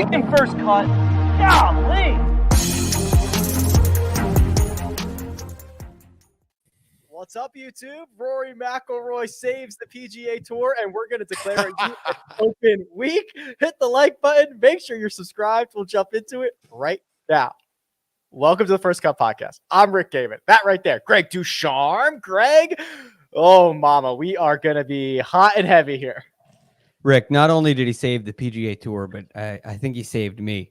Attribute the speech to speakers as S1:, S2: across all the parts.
S1: freaking first cut. Golly. What's up, YouTube? Rory McIlroy saves the PGA Tour, and we're going to declare it an open week. Hit the like button. Make sure you're subscribed. We'll jump into it right now. Welcome to the First Cut Podcast. I'm Rick Gehman. That right there, Greg DuCharme. Greg, oh, mama, we are going to be hot and heavy here.
S2: Rick, not only did he save the PGA Tour, but I think he saved me.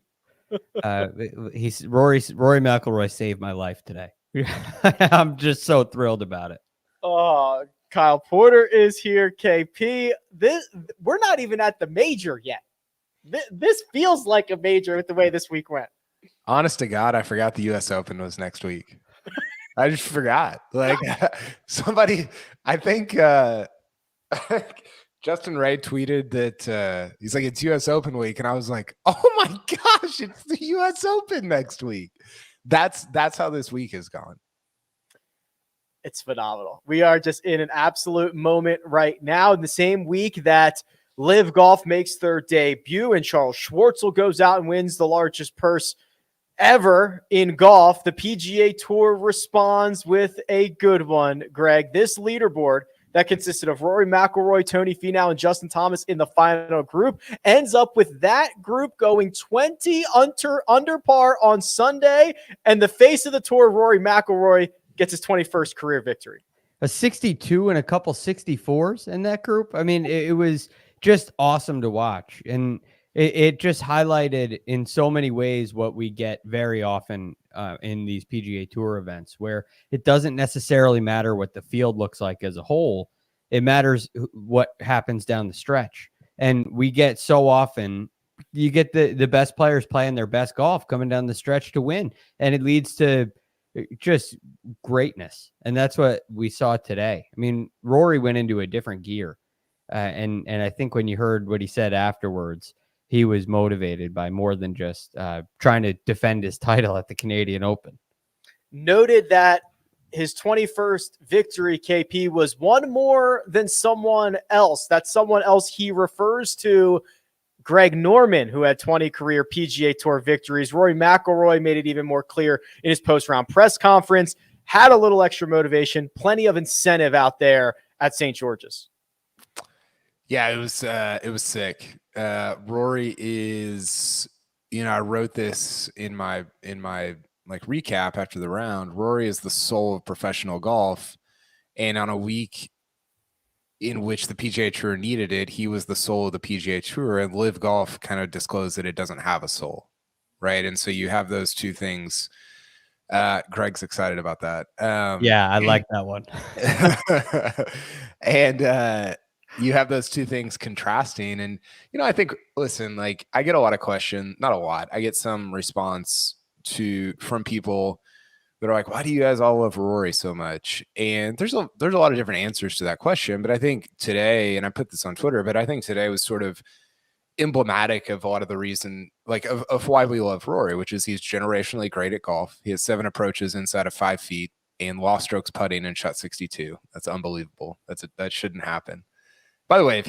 S2: Rory McIlroy saved my life today. I'm just so thrilled about it.
S1: Oh, Kyle Porter is here. KP, we're not even at the major yet. This feels like a major with the way this week went.
S3: Honest to God, I forgot the U.S. Open was next week. I just forgot. Like somebody, I think Justin Ray tweeted that he's like, it's U.S. Open week. And I was like, oh my gosh, it's the U.S. Open next week. That's how this week has gone.
S1: It's phenomenal. We are just in an absolute moment right now. In the same week that Live Golf makes their debut and Charles Schwartzel goes out and wins the largest purse ever in golf, the PGA Tour responds with a good one, Greg. This leaderboard that consisted of Rory McIlroy, Tony Finau, and Justin Thomas in the final group ends up with that group going 20 under par on Sunday, and the face of the tour, Rory McIlroy, gets his 21st career victory.
S2: A 62 and a couple 64s in that group. I mean, it was just awesome to watch, and it just highlighted in so many ways what we get very often in these PGA Tour events, where it doesn't necessarily matter what the field looks like as a whole. It matters what happens down the stretch. And we get so often, you get the best players playing their best golf coming down the stretch to win. And it leads to just greatness. And that's what we saw today. I mean, Rory went into a different gear. And I think when you heard what he said afterwards, he was motivated by more than just trying to defend his title at the Canadian Open.
S1: Noted that his 21st victory, KP, was one more than someone else. That someone else he refers to Greg Norman, who had 20 career PGA Tour victories. Rory McIlroy made it even more clear in his post-round press conference, had a little extra motivation, plenty of incentive out there at St. George's.
S3: Yeah, it was sick. Rory is, I wrote this in my like recap after the round. Rory is the soul of professional golf, and on a week in which the PGA Tour needed it, he was the soul of the PGA Tour, and Live Golf kind of disclosed that it doesn't have a soul, right? And so you have those two things. Greg's excited about that.
S2: Yeah, I like that one.
S3: And you have those two things contrasting. And, I think, listen, like I get a lot of questions, not a lot. I get some response from people that are like, why do you guys all love Rory so much? And there's a lot of different answers to that question. But I think today, and I put this on Twitter, but I think today was sort of emblematic of a lot of the reason, like of why we love Rory, which is he's generationally great at golf. He has 7 approaches inside of 5 feet and lost strokes putting and shot 62. That's unbelievable. That shouldn't happen. By the way, if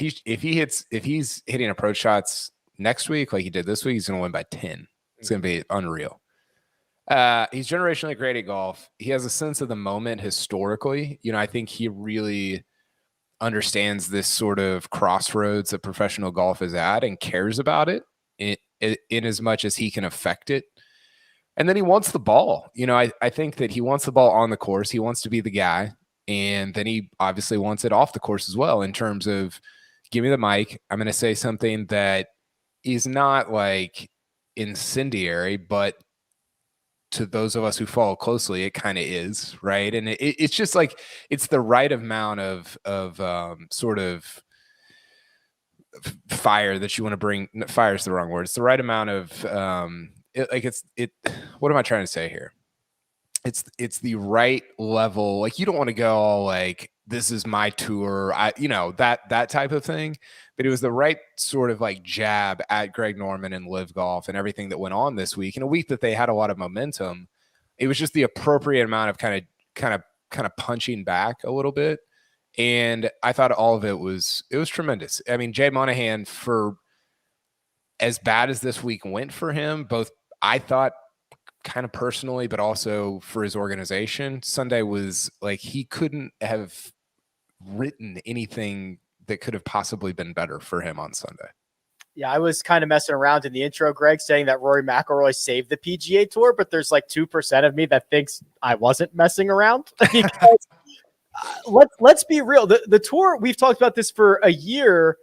S3: he's hitting approach shots next week like he did this week, he's going to win by 10. It's going to be unreal. He's generationally great at golf. He has a sense of the moment historically. I think he really understands this sort of crossroads that professional golf is at and cares about it in as much as he can affect it. And then he wants the ball. I think that he wants the ball on the course. He wants to be the guy. And then he obviously wants it off the course as well, in terms of, give me the mic. I'm going to say something that is not like incendiary, but to those of us who follow closely, it kind of is, right? And it's just like, it's the right amount of sort of fire that you want to bring. Fire is the wrong word. It's the right amount of what am I trying to say here? It's the right level. Like, you don't want to go all like, this is my tour, that type of thing. But it was the right sort of like jab at Greg Norman and Live Golf and everything that went on this week. In a week that they had a lot of momentum, it was just the appropriate amount of kind of punching back a little bit. And I thought all of it was tremendous. I mean, Jay Monahan, for as bad as this week went for him, both I thought kind of personally, but also for his organization, Sunday was like he couldn't have written anything that could have possibly been better for him on Sunday.
S1: Yeah, I was kind of messing around in the intro, Greg, saying that Rory McIlroy saved the PGA Tour, but there's like 2% of me that thinks I wasn't messing around. Because let's be real. The tour, we've talked about this for a year.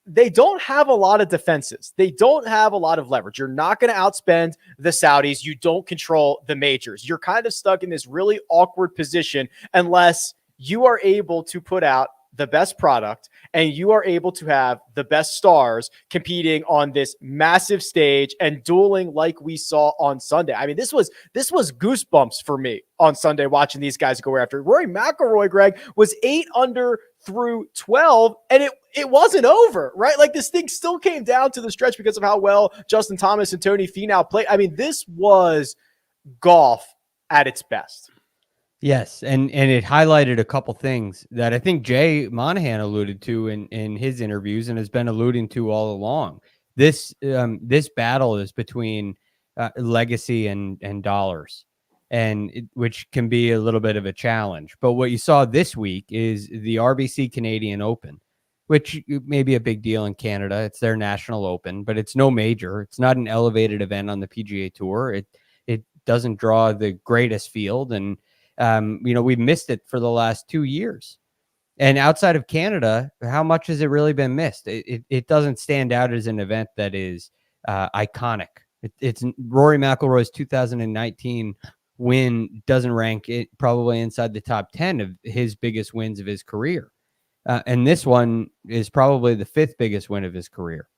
S1: They don't have a lot of defenses. They don't have a lot of leverage. You're not going to outspend the Saudis. You don't control the majors. You're kind of stuck in this really awkward position unless you are able to put out the best product and you are able to have the best stars competing on this massive stage and dueling like we saw on Sunday. I mean, this was goosebumps for me on Sunday watching these guys go after. Rory McIlroy, Greg, was 8 under through 12, and it wasn't over, right? Like this thing still came down to the stretch because of how well Justin Thomas and Tony Finau played. I mean, this was golf at its best.
S2: Yes, and it highlighted a couple things that I think Jay Monahan alluded to in his interviews and has been alluding to all along. This battle is between legacy and dollars, and which can be a little bit of a challenge. But what you saw this week is the RBC Canadian Open, which may be a big deal in Canada. It's their national open, but it's no major. It's not an elevated event on the PGA Tour. It doesn't draw the greatest field, and we've missed it for the last 2 years. And outside of Canada, how much has it really been missed? It doesn't stand out as an event that is iconic. It's Rory McIlroy's 2019 win doesn't rank it probably inside the top 10 of his biggest wins of his career. And this one is probably the 5th biggest win of his career,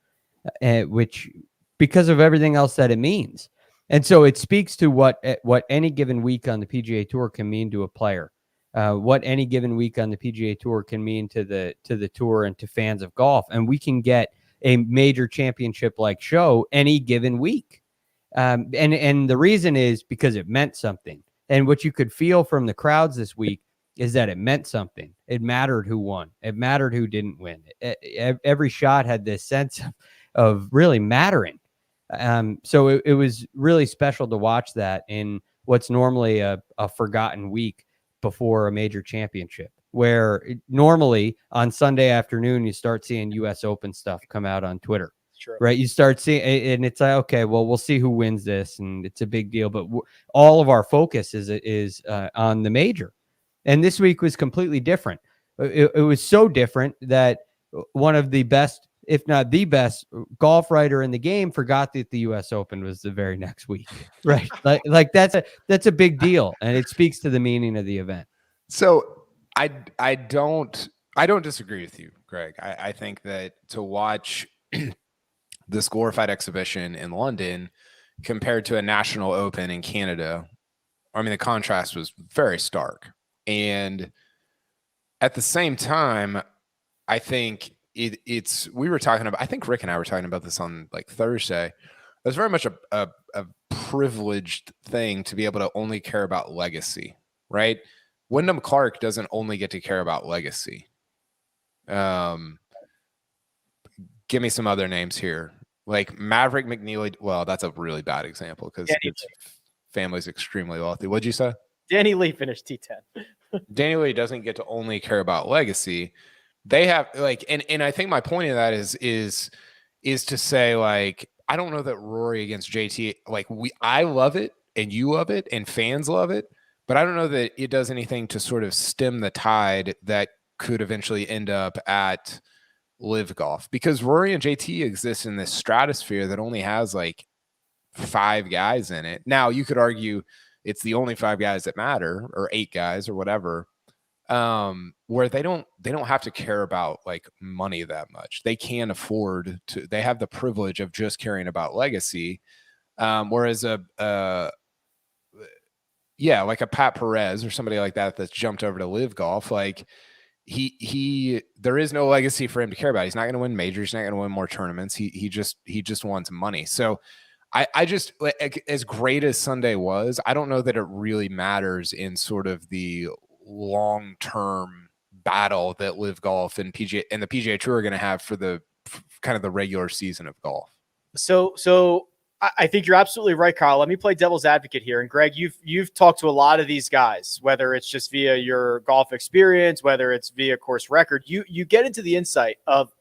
S2: which because of everything else that it means. And so it speaks to what any given week on the PGA Tour can mean to a player, what any given week on the PGA Tour can mean to the tour and to fans of golf. And we can get a major championship like show any given week. And the reason is because it meant something. And what you could feel from the crowds this week is that it meant something. It mattered who won. It mattered who didn't win. Every shot had this sense of really mattering. So it was really special to watch that in what's normally a forgotten week before a major championship, where normally on Sunday afternoon, you start seeing US Open stuff come out on Twitter, right? You start seeing, and it's like, okay, well, we'll see who wins this. And it's a big deal, but all of our focus is on the major. And this week was completely different. It was so different that one of the best, if not the best golf writer in the game forgot that the US Open was the very next week. Right. like that's a big deal. And it speaks to the meaning of the event.
S3: So I don't disagree with you, Greg. I think that to watch this glorified exhibition in London compared to a national open in Canada, I mean, the contrast was very stark. And at the same time, I think we were talking about, I think Rick and I were talking about this on like Thursday. It's very much a privileged thing to be able to only care about legacy, right? Wyndham Clark doesn't only get to care about legacy. Give me some other names here. Like Maverick McNeely. Well, that's a really bad example because his family's extremely wealthy. What'd you say?
S1: Danny Lee finished T10.
S3: Danny Lee doesn't get to only care about legacy. They have like, and I think my point of that is to say, like, I don't know that Rory against JT, like I love it and you love it and fans love it, but I don't know that it does anything to sort of stem the tide that could eventually end up at Live Golf, because Rory and JT exist in this stratosphere that only has like 5 guys in it. Now you could argue it's the only 5 guys that matter, or 8 guys or whatever, where they don't have to care about like money that much. They can afford to, they have the privilege of just caring about legacy. Whereas like a Pat Perez or somebody like that that's jumped over to Live Golf, like there is no legacy for him to care about. He's not going to win majors. He's not going to win more tournaments. He just wants money. So I just, as great as Sunday was, I don't know that it really matters in sort of the long-term battle that Live Golf and the PGA Tour are going to have for the kind of the regular season of golf.
S1: So I think you're absolutely right, Kyle. Let me play devil's advocate here. And Greg, you've talked to a lot of these guys, whether it's just via your golf experience, whether it's via course record. You get into the insight of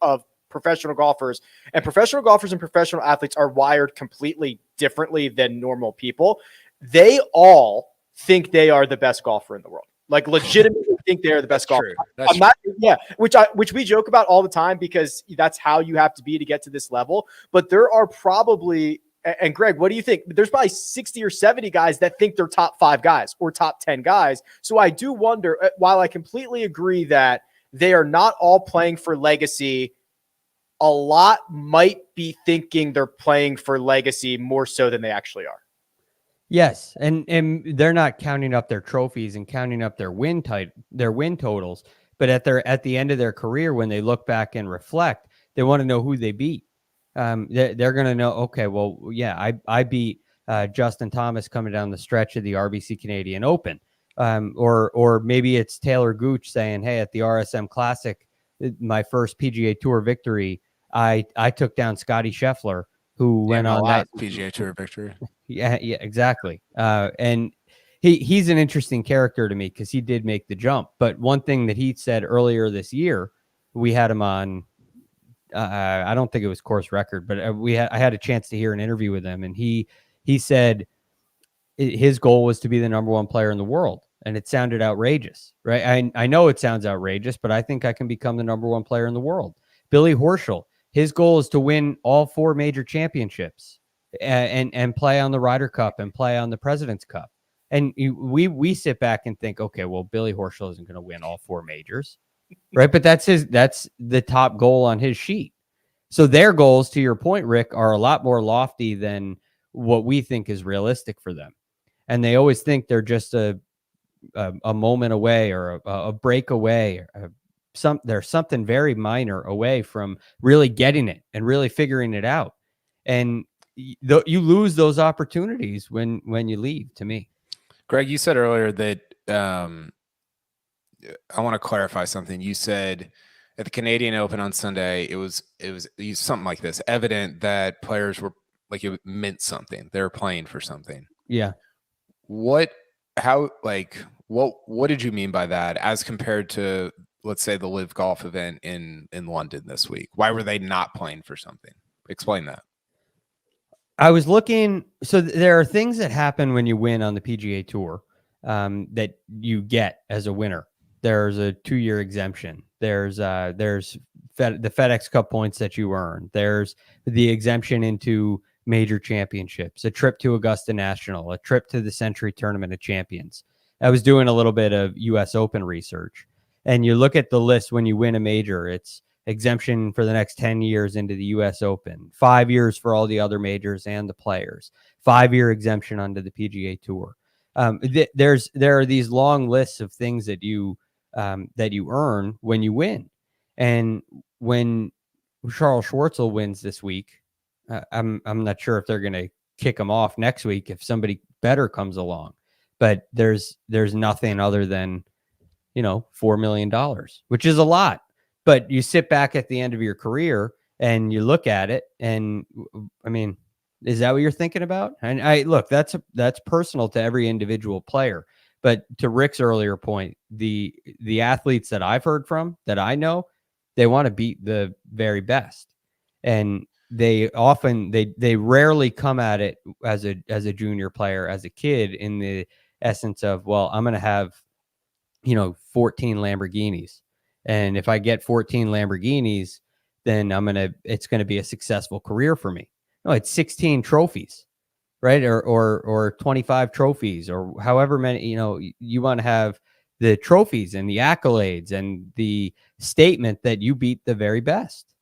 S1: professional golfers, and professional athletes are wired completely differently than normal people. They all think they are the best golfer in the world. Like legitimately think they're the best golfer.
S3: That's
S1: Which we joke about all the time because that's how you have to be to get to this level. But there are probably, and Greg, what do you think? There's probably 60 or 70 guys that think they're top 5 guys or top 10 guys. So I do wonder, while I completely agree that they are not all playing for legacy, a lot might be thinking they're playing for legacy more so than they actually are.
S2: Yes, and they're not counting up their trophies and counting up their win totals, but at the end of their career, when they look back and reflect, they want to know who they beat. They're going to know, okay, well, yeah, I beat Justin Thomas coming down the stretch of the RBC Canadian Open, or maybe it's Taylor Gooch saying, hey, at the RSM Classic, my first PGA Tour victory, I took down Scotty Scheffler, who went on that
S3: PGA Tour victory.
S2: Yeah, exactly. And he's an interesting character to me because he did make the jump. But one thing that he said earlier this year, we had him on. I don't think it was course record, but I had a chance to hear an interview with him, and he said his goal was to be the number 1 player in the world, and it sounded outrageous, right? I know it sounds outrageous, but I think I can become the number 1 player in the world. Billy Horschel, his goal is to win all 4 major championships. And play on the Ryder Cup and play on the President's Cup. And we sit back and think, okay, well, Billy Horschel isn't going to win all 4 majors, right? But that's the top goal on his sheet. So their goals, to your point, Rick, are a lot more lofty than what we think is realistic for them. And they always think they're just a moment away or a break away. There's something very minor away from really getting it and really figuring it out. And you lose those opportunities when you leave, to me.
S3: Greg, you said earlier that I want to clarify something. You said at the Canadian Open on Sunday, it was something like this, evident that players were like, it meant something. They were playing for something.
S2: Yeah.
S3: What did you mean by that as compared to, let's say, the Live Golf event in London this week? Why were they not playing for something? Explain that.
S2: I was looking. So there are things that happen when you win on the PGA Tour that you get as a winner. There's a 2-year exemption. There's the FedEx Cup points that you earn. There's the exemption into major championships, a trip to Augusta National, a trip to the Century Tournament of Champions. I was doing a little bit of U.S. Open research, and you look at the list when you win a major. It's exemption for the next 10 years into the U.S. Open, 5 years for all the other majors and the players, 5-year exemption onto the PGA Tour. There are these long lists of things that you earn when you win. And when Charles Schwartzel wins this week, I'm not sure if they're going to kick him off next week if somebody better comes along. But there's nothing other than, $4 million, which is a lot. But you sit back at the end of your career and you look at it, and I mean, is that what you're thinking about? And look, that's personal to every individual player. But to Rick's earlier point, the athletes that I've heard from, that I know, they want to beat the very best, and they rarely come at it as a junior player, as a kid, in the essence of, well, I'm going to have 14 Lamborghinis. And if I get 14 Lamborghinis, then it's going to be a successful career for me. No, it's 16 trophies, right? Or 25 trophies, or however many, you want to have the trophies and the accolades and the statement that you beat the very best.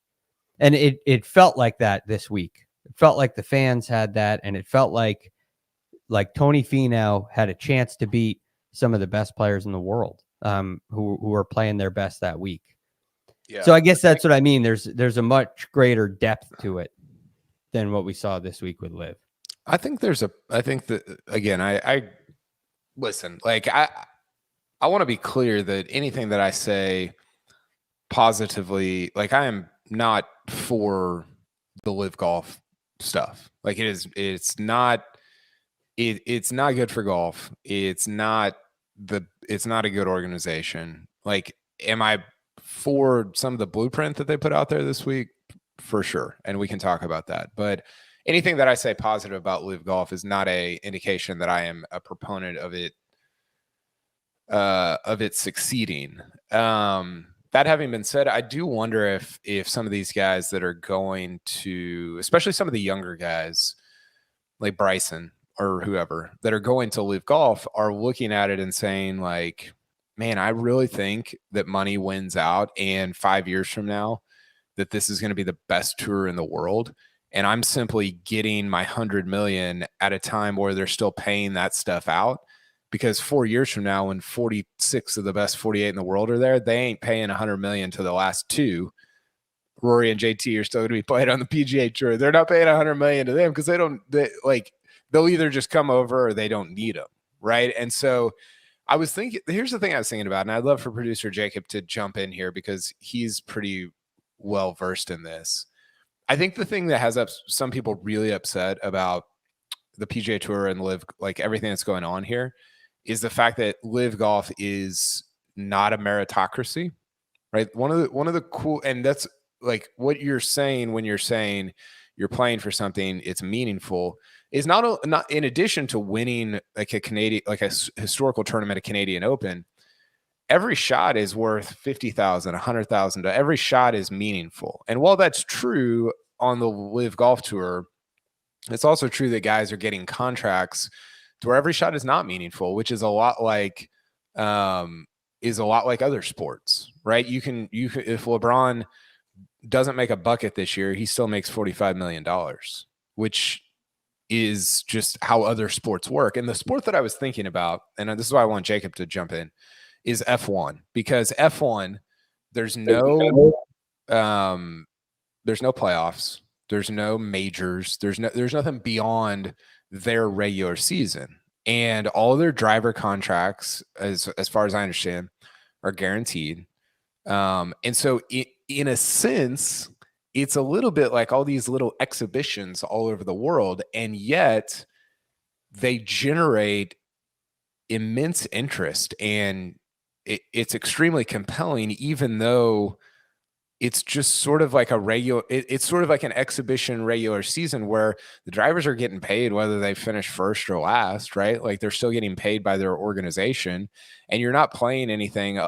S2: And it felt like that this week. It felt like the fans had that, and it felt like Tony Finau had a chance to beat some of the best players in the world. Who are playing their best that week. Yeah. So I guess that's what I mean. There's a much greater depth to it than what we saw this week with Liv.
S3: I think that, again, I listen, like I want to be clear that anything that I say positively, like, I am not for the Live Golf stuff. Like it's not good for golf. It's not a good organization. Like, am I for some of the blueprint that they put out there this week? For sure. And we can talk about that. But anything that I say positive about Live Golf is not a indication that I am a proponent of it succeeding. That having been said, I do wonder if some of these guys that are going to, especially some of the younger guys like Bryson or whoever that are going to Live Golf, are looking at it and saying like, man, I really think that money wins out, and 5 years from now that this is going to be the best tour in the world. And I'm simply getting my 100 million at a time where they're still paying that stuff out. Because 4 years from now, when 46 of the best 48 in the world are there, they ain't paying 100 million to the last two. Rory and JT are still going to be playing on the PGA Tour. They're not paying 100 million to them because they'll either just come over or they don't need them, right? And so I was thinking, here's the thing I was thinking about, and I'd love for producer Jacob to jump in here because he's pretty well versed in this. I think the thing that has some people really upset about the PGA Tour and Live, like everything that's going on here, is the fact that Live Golf is not a meritocracy, right? One of the cool, and that's like what you're saying when you're saying you're playing for something, it's meaningful, is not in addition to winning like a historical tournament, a Canadian Open. Every shot is worth $50,000, $100,000. Every shot is meaningful, and while that's true on the Live Golf Tour, it's also true that guys are getting contracts to where every shot is not meaningful, which is a lot like other sports, right? You can if LeBron doesn't make a bucket this year, he still makes $45 million, which is just how other sports work. And the sport that I was thinking about, and this is why I want Jacob to jump in, is F1, because F1, there's no playoffs, there's no majors, there's nothing beyond their regular season, and all their driver contracts, as far as I understand, are guaranteed. And so in a sense, it's a little bit like all these little exhibitions all over the world, and yet they generate immense interest, and it's extremely compelling, even though it's just sort of like it's sort of like an exhibition regular season where the drivers are getting paid whether they finish first or last, right? Like they're still getting paid by their organization, and you're not playing anything.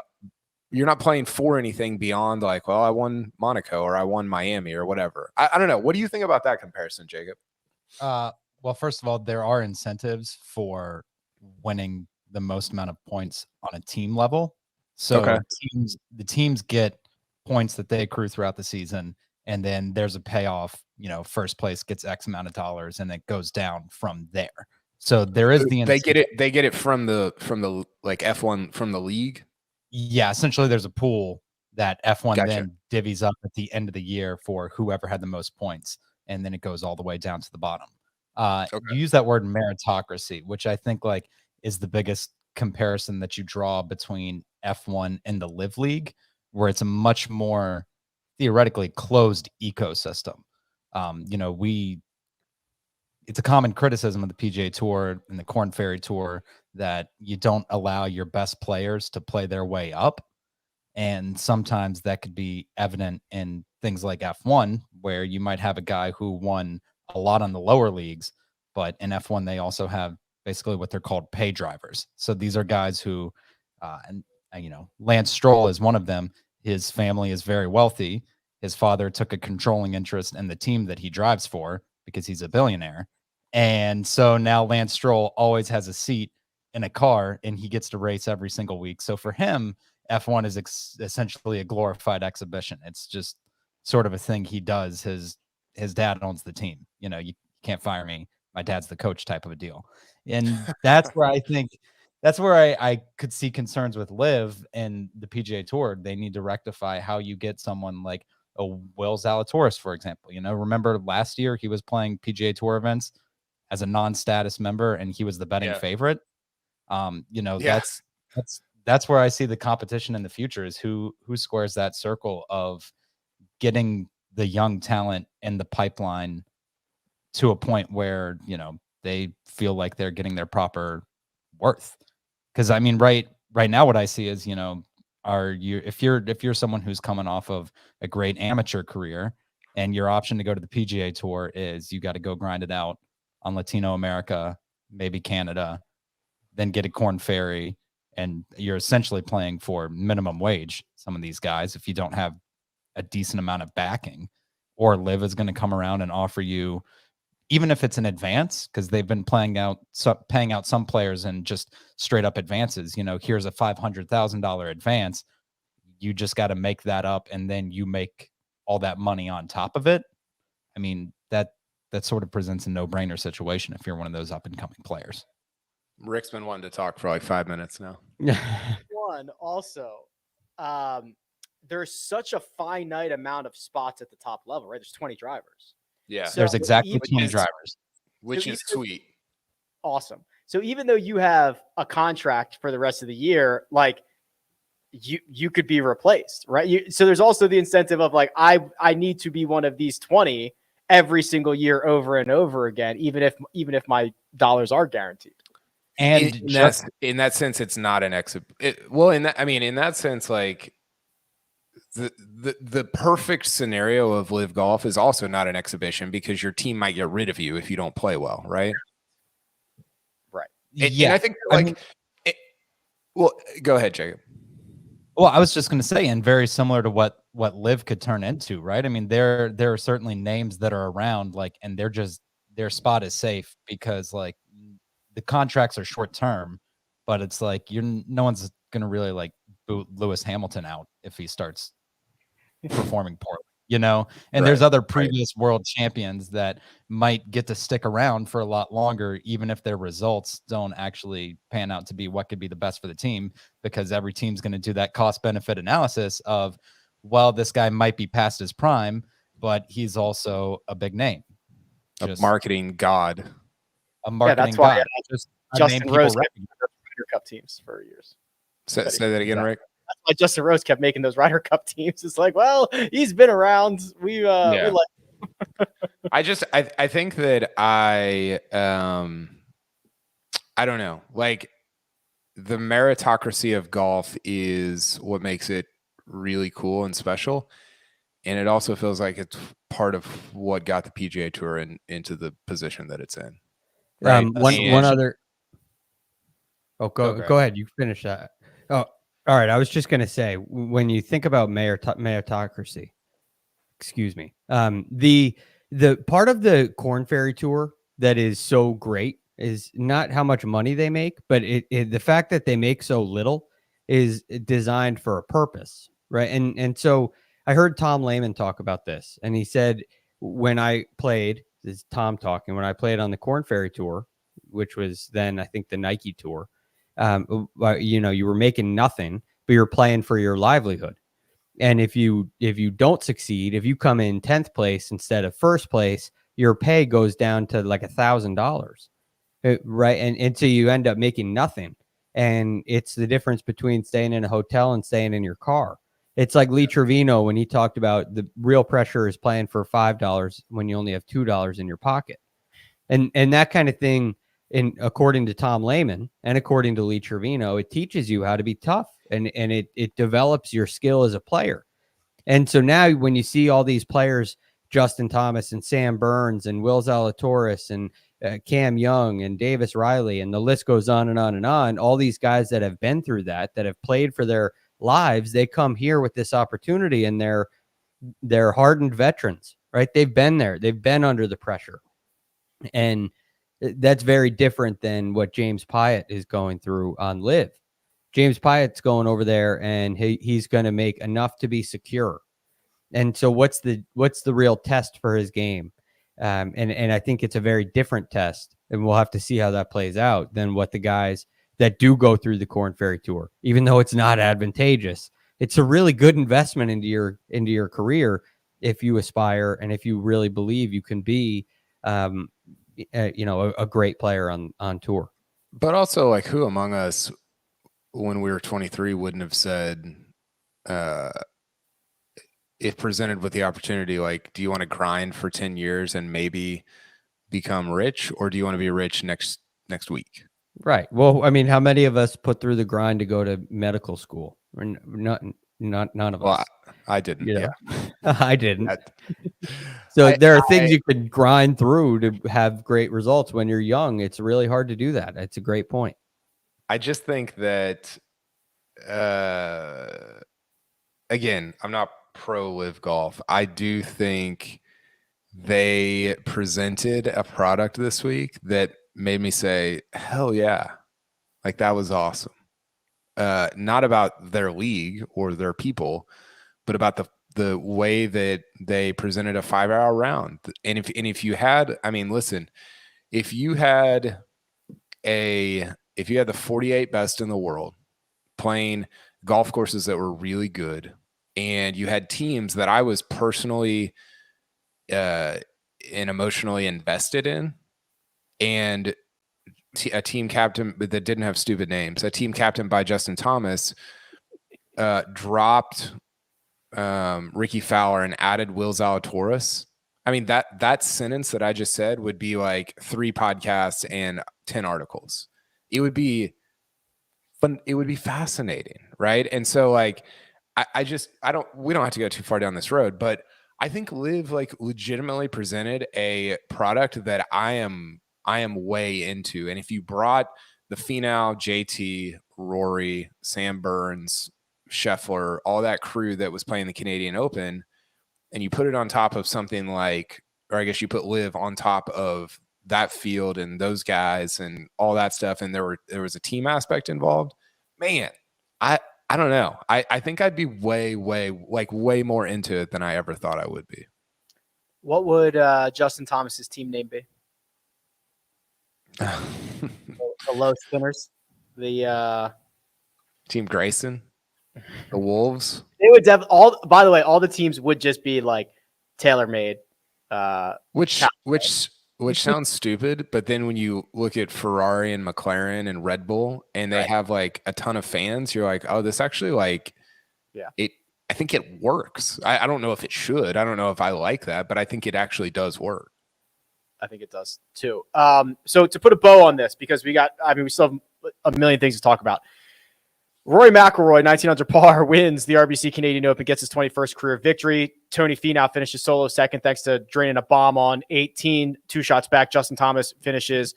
S3: You're not playing for anything beyond like, well, I won Monaco or I won Miami or whatever. I don't know. What do you think about that comparison, Jacob?
S4: Well, first of all, there are incentives for winning the most amount of points on a team level. So the teams get points that they accrue throughout the season, and then there's a payoff. First place gets X amount of dollars, and it goes down from there. So there is the incentive.
S3: They get it from the like F1 from the league.
S4: Yeah, essentially there's a pool that F1 then divvies up at the end of the year for whoever had the most points, and then it goes all the way down to the bottom. You use that word meritocracy, which I think like is the biggest comparison that you draw between F1 and the Live League, where it's a much more theoretically closed ecosystem. It's a common criticism of the PGA Tour and the Korn Ferry Tour that you don't allow your best players to play their way up. And sometimes that could be evident in things like F1, where you might have a guy who won a lot on the lower leagues, but in F1, they also have basically what they're called pay drivers. So these are guys who, Lance Stroll is one of them. His family is very wealthy. His father took a controlling interest in the team that he drives for because he's a billionaire. And so now Lance Stroll always has a seat in a car, and he gets to race every single week. So for him, F1 is essentially a glorified exhibition. It's just sort of a thing he does. His dad owns the team. You can't fire me. My dad's the coach type of a deal. And that's where I think that's where I could see concerns with Live and the PGA Tour. They need to rectify how you get someone like a Will Zalatoris, for example. Remember last year he was playing PGA Tour events as a non-status member, and he was the betting favorite. That's where I see the competition in the future is who squares that circle of getting the young talent in the pipeline to a point where, they feel like they're getting their proper worth. Because I mean, right now, what I see is, if you're someone who's coming off of a great amateur career and your option to go to the PGA Tour is you got to go grind it out on Latino America, maybe Canada, then get a Corn Ferry, and you're essentially playing for minimum wage, some of these guys, if you don't have a decent amount of backing. Or Liv is going to come around and offer you, even if it's an advance, because they've been paying out some players and just straight up advances. Here's a $500,000 advance. You just got to make that up, and then you make all that money on top of it. I mean, that sort of presents a no-brainer situation if you're one of those up-and-coming players.
S3: Rick's been wanting to talk for like 5 minutes now.
S1: One, also, there's such a finite amount of spots at the top level, right? There's 20 drivers.
S3: Yeah.
S1: So
S4: there's exactly 20
S3: is-
S4: drivers.
S3: Which is sweet.
S1: Awesome. So even though you have a contract for the rest of the year, like you could be replaced, right? So there's also the incentive of like, I need to be one of these 20 every single year over and over again, even if my dollars are guaranteed.
S4: And
S3: in that sense, it's not an in that sense, like the perfect scenario of live golf is also not an exhibition because your team might get rid of you if you don't play well, right?
S1: Right.
S3: And I think well, go ahead, Jacob.
S4: Well, I was just going to say, and very similar to what Liv could turn into, right? I mean, there are certainly names that are around, like, and their spot is safe because like the contracts are short term, but it's like no one's going to really like boot Lewis Hamilton out if he starts performing poorly, and there's other previous world champions that might get to stick around for a lot longer, even if their results don't actually pan out to be what could be the best for the team, because every team's going to do that cost benefit analysis of, well, this guy might be past his prime, but he's also a big name.
S3: A marketing god.
S4: A marketing
S1: that's why
S4: god.
S1: Just Justin Rose kept making Ryder Cup teams for years.
S3: Say that again, Rick.
S1: That's why Justin Rose kept making those Ryder Cup teams. It's like, well, he's been around. We like.
S3: I think that I don't know. Like the meritocracy of golf is what makes it really cool and special. And it also feels like it's part of what got the PGA Tour into the position that it's in. Right?
S2: One other. Oh, go ahead. You finish that. Oh, all right. I was just going to say, when you think about meritocracy, excuse me, the part of the Corn Ferry Tour that is so great is not how much money they make, but the fact that they make so little is designed for a purpose, right? And so I heard Tom Lehman talk about this, and he said, when I played, this is Tom talking, when I played on the Corn Ferry Tour, which was then I think the Nike Tour, you were making nothing, but you're playing for your livelihood. And if you don't succeed, if you come in 10th place instead of first place, your pay goes down to like $1,000, right? And so you end up making nothing. And it's the difference between staying in a hotel and staying in your car. It's like Lee Trevino when he talked about the real pressure is playing for $5 when you only have $2 in your pocket. And that kind of thing, according to Tom Lehman and according to Lee Trevino, it teaches you how to be tough and it develops your skill as a player. And so now when you see all these players, Justin Thomas and Sam Burns and Will Zalatoris and Cam Young and Davis Riley, and the list goes on and on and on, all these guys that have been through that have played for their lives, they come here with this opportunity and they're hardened veterans, right? They've been there. They've been under the pressure. And that's very different than what James Pyatt is going through on Live. James Pyatt's going over there and he's going to make enough to be secure. And so what's the real test for his game? And I think it's a very different test, and we'll have to see how that plays out than what the guys that do go through the Corn Ferry Tour, even though it's not advantageous. It's a really good investment into your career if you aspire and if you really believe you can be a great player on tour.
S3: But also, like, who among us when we were 23 wouldn't have said, if presented with the opportunity, like, do you want to grind for 10 years and maybe become rich, or do you want to be rich next week?
S2: Right. Well, I mean, how many of us put through the grind to go to medical school? Or none of
S3: Well,
S2: us.
S3: I didn't.
S2: You know?
S3: Yeah,
S2: I didn't.
S3: That-
S2: So there are things you could grind through to have great results when you're young. It's really hard to do that. It's a great point.
S3: I just think that, again, I'm not pro live golf. I do think they presented a product this week that made me say, hell yeah, like that was awesome. Not about their league or their people, but about the way that they presented a 5-hour round. And if you had, I mean, listen, if you had the 48 best in the world playing golf courses that were really good, and you had teams that I was personally and emotionally invested in, and a team captain that didn't have stupid names, a team captain by Justin Thomas, dropped Ricky Fowler and added Will Zalatoris. I mean, that sentence that I just said would be like 3 podcasts and 10 articles. It would be fun. It would be fascinating, right? And so, like, we don't have to go too far down this road, but I think Liv like legitimately presented a product that I am way into. And if you brought the Finau, JT, Rory, Sam Burns, Scheffler, all that crew that was playing the Canadian Open, and you put it on top of something like, or I guess you put Liv on top of that field and those guys and all that stuff, and there was a team aspect involved, man, I don't know. I think I'd be way more into it than I ever thought I would be.
S1: What would Justin Thomas's team name be? The low spinners, the
S3: Team Grayson, the Wolves.
S1: They would by the way, all the teams would just be like tailor-made.
S3: Which sounds stupid, but then when you look at Ferrari and McLaren and Red Bull, and they have like a ton of fans, you're like, oh, this actually like,
S1: yeah,
S3: I think it works. I don't know if it should. I don't know if I like that, but I think it actually does work.
S1: I think it does too. So to put a bow on this, because we still have a million things to talk about. Rory McIlroy, 19 under par, wins the RBC Canadian Open, gets his 21st career victory. Tony Finau finishes solo second thanks to draining a bomb on 18, 2 shots back. Justin Thomas finishes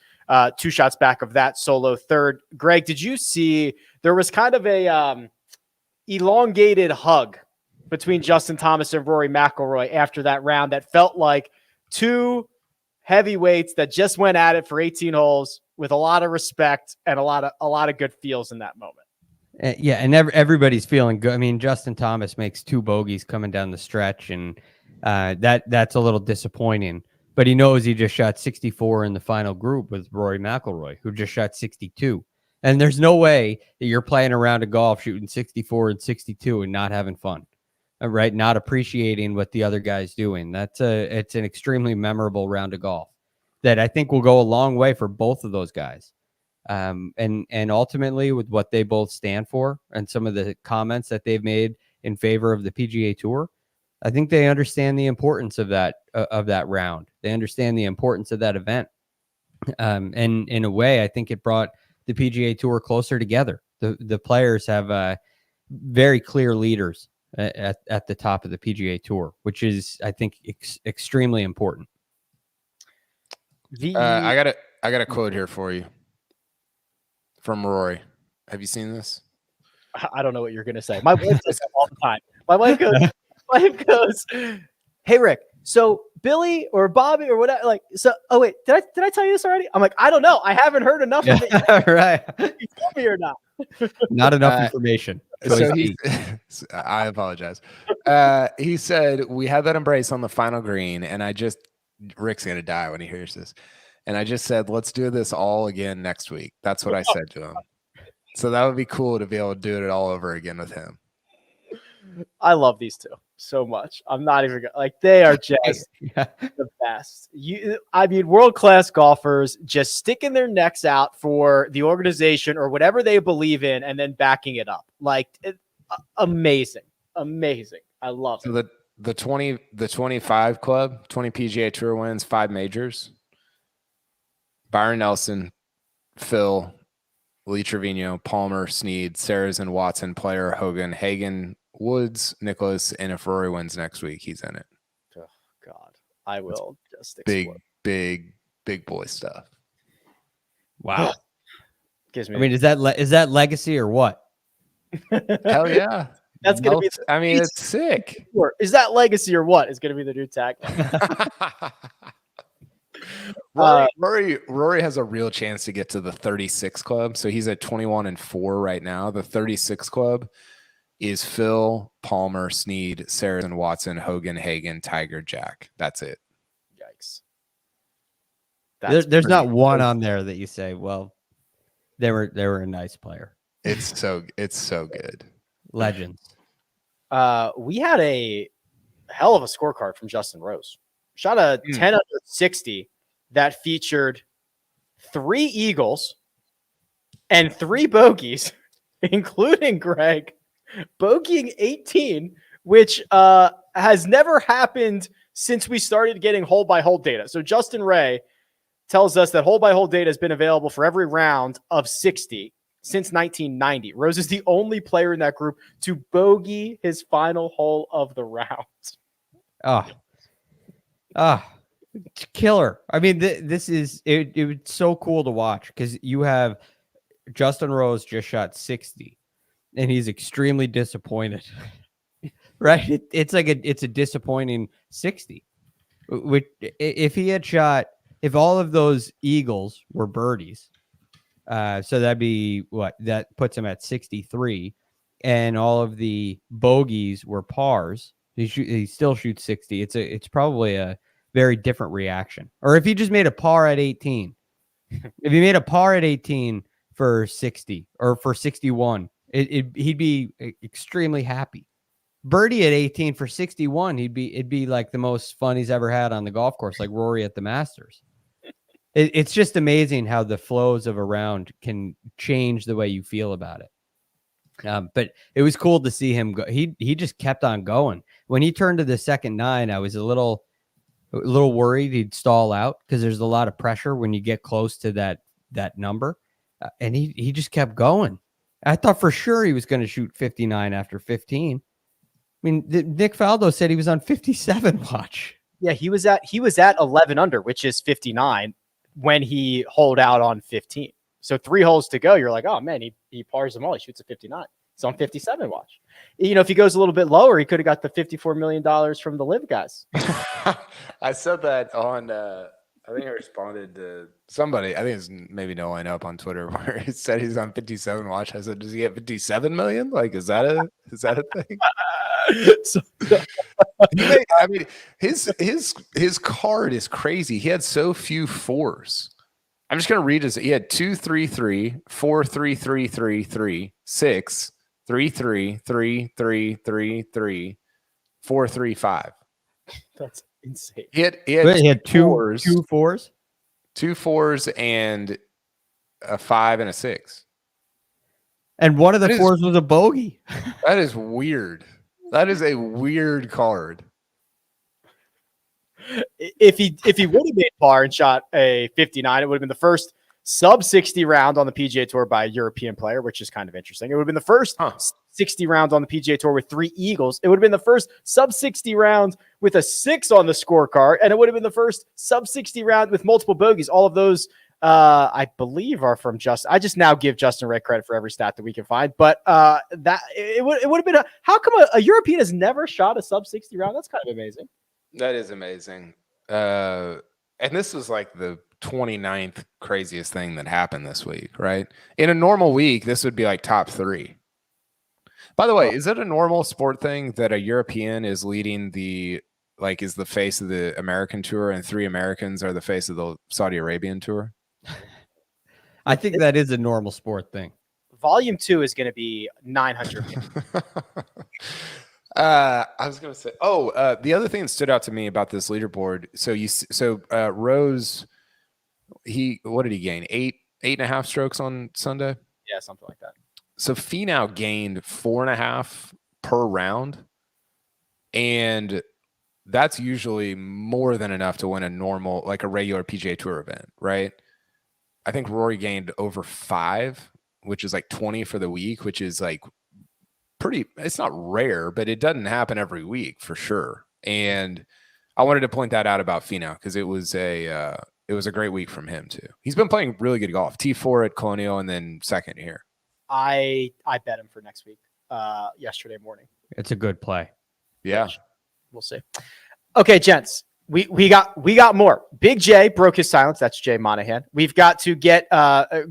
S1: 2 shots back of that solo third. Greg, did you see there was kind of a elongated hug between Justin Thomas and Rory McIlroy after that round that felt like 2 heavyweights that just went at it for 18 holes with a lot of respect and a lot of good feels in that moment.
S2: Yeah, and everybody's feeling good. I mean, Justin Thomas makes 2 bogeys coming down the stretch, and that's a little disappointing. But he knows he just shot 64 in the final group with Rory McIlroy, who just shot 62. And there's no way that you're playing a round of golf shooting 64 and 62 and not having fun, right? Not appreciating what the other guy's doing. It's an extremely memorable round of golf that I think will go a long way for both of those guys. And ultimately with what they both stand for and some of the comments that they've made in favor of the PGA Tour, I think they understand the importance of that round. They understand the importance of that event. And in a way, I think it brought the PGA Tour closer together. The players have very clear leaders at the top of the PGA Tour, which is, I think, extremely important.
S3: I got a quote here for you. From Rory. Have you seen this?
S1: I don't know what you're going to say. My wife does that all the time. My wife goes, hey, Rick, so Billy or Bobby or whatever, like, so, oh, wait, did I tell you this already? I'm like, I don't know. I haven't heard enough of it.
S2: Right.
S1: You told me or not?
S2: Not enough information.
S3: So I apologize. He said, we had that embrace on the final green, and Rick's going to die when he hears this. And I just said, let's do this all again next week. That's what I said to him. So that would be cool to be able to do it all over again with him.
S1: I love these two so much. I'm not even like, they are just the best. World-class golfers just sticking their necks out for the organization or whatever they believe in and then backing it up. Like, amazing. I love it.
S3: So the 25 club, 20 PGA Tour wins, 5 majors. Byron Nelson, Phil, Lee Trevino, Palmer, Snead, Saras and Watson, Player, Hogan, Hagen, Woods, Nicholas, and if Rory wins next week, he's in it.
S1: Oh, God. I will just
S3: Big,
S1: explode.
S3: big boy stuff.
S2: Wow.
S1: Gives me
S2: I mean, is that legacy or what?
S3: Hell yeah.
S1: That's going to be.
S3: I mean, it's sick.
S1: Is that legacy or what? Is going to be the new tagline.
S3: Rory has a real chance to get to the 36 club. So he's at 21-4 right now. The 36 club is Phil, Palmer, Snead, Saras and Watson, Hogan, Hagen, Tiger, Jack. That's it.
S1: Yikes.
S2: There's not one on there that you say, well, they were a nice player.
S3: It's so good.
S2: Legends.
S1: We had a hell of a scorecard from Justin Rose. Shot a 10 under 60 that featured 3 eagles and 3 bogeys, including Greg bogeying 18, which has never happened since we started getting hole by hole data. So Justin Ray tells us that hole by hole data has been available for every round of 60 since 1990. Rose is the only player in that group to bogey his final hole of the round.
S2: Killer. I mean, this is it. It was so cool to watch because you have Justin Rose just shot 60, and he's extremely disappointed. Right? It's a disappointing 60. Which if all of those eagles were birdies, so that'd be what that puts him at 63, and all of the bogeys were pars. He still shoots 60. It's probably a very different reaction. Or if he just made a par at 18, if he made a par at 18 for 60 or for 61, he'd be extremely happy. Birdie at 18 for 61, it'd be like the most fun he's ever had on the golf course, like Rory at the Masters. It's just amazing how the flows of a round can change the way you feel about it. But it was cool to see him go. He just kept on going. When he turned to the second 9, I was a little worried he'd stall out because there's a lot of pressure when you get close to that number. And he just kept going. I thought for sure he was going to shoot 59 after 15. I mean, Nick Faldo said he was on 57 watch.
S1: Yeah, he was at 11 under, which is 59 when he holed out on 15. So 3 holes to go. You're like, oh man, he pars them all. He shoots a 59. It's on 57 watch. You know, if he goes a little bit lower, he could have got the $54 million from the Live guys.
S3: I said that on, I think I responded to somebody. I think it's maybe No Line Up on Twitter where he said he's on 57 watch. I said, does he get 57 million? Like, is that a thing? I mean, his card is crazy. He had so few 4s. I'm just gonna read his. He had 2 3 3, 4 3 3 3 3, 6 3 3 3 3 3 3, 4 3 5.
S1: That's insane.
S2: He had two 4s,
S3: 2 4s, and a 5 and a 6.
S2: And one of the 4s was a bogey.
S3: That is weird. That is a weird card.
S1: If he would have made par and shot a 59, it would have been the first sub 60 round on the PGA Tour by a European player, which is kind of interesting. It would have been the first 60 round on the PGA Tour with 3 eagles. It would have been the first sub 60 round with a 6 on the scorecard, and it would have been the first sub 60 round with multiple bogeys. All of those, I believe, are from Justin. I just now give Justin Ray credit for every stat that we can find, but that it would have been how come a European has never shot a sub 60 round? That's kind of amazing.
S3: That is amazing. And this is like the 29th craziest thing that happened this week, right? In a normal week, this would be like top 3. By the way, is it a normal sport thing that a European is leading is the face of the American tour and 3 Americans are the face of the Saudi Arabian tour?
S2: I think that is a normal sport thing.
S1: Volume 2 is going to be 900.
S3: I was going to say, the other thing that stood out to me about this leaderboard. So Rose, what did he gain? 8.5 strokes on Sunday?
S1: Yeah, something like that.
S3: So Finau gained 4.5 per round. And that's usually more than enough to win a normal, like a regular PGA Tour event, right? I think Rory gained over 5, which is like 20 for the week, which is like pretty, it's not rare, but it doesn't happen every week for sure. And I wanted to point that out about Finau because it was a great week from him too. He's been playing really good golf. T4 at Colonial and then second here.
S1: I bet him for next week. Yesterday morning.
S2: It's a good play.
S3: Yeah,
S1: we'll see. Okay, gents, we got more. Big J broke his silence. That's Jay Monahan. We've got to get.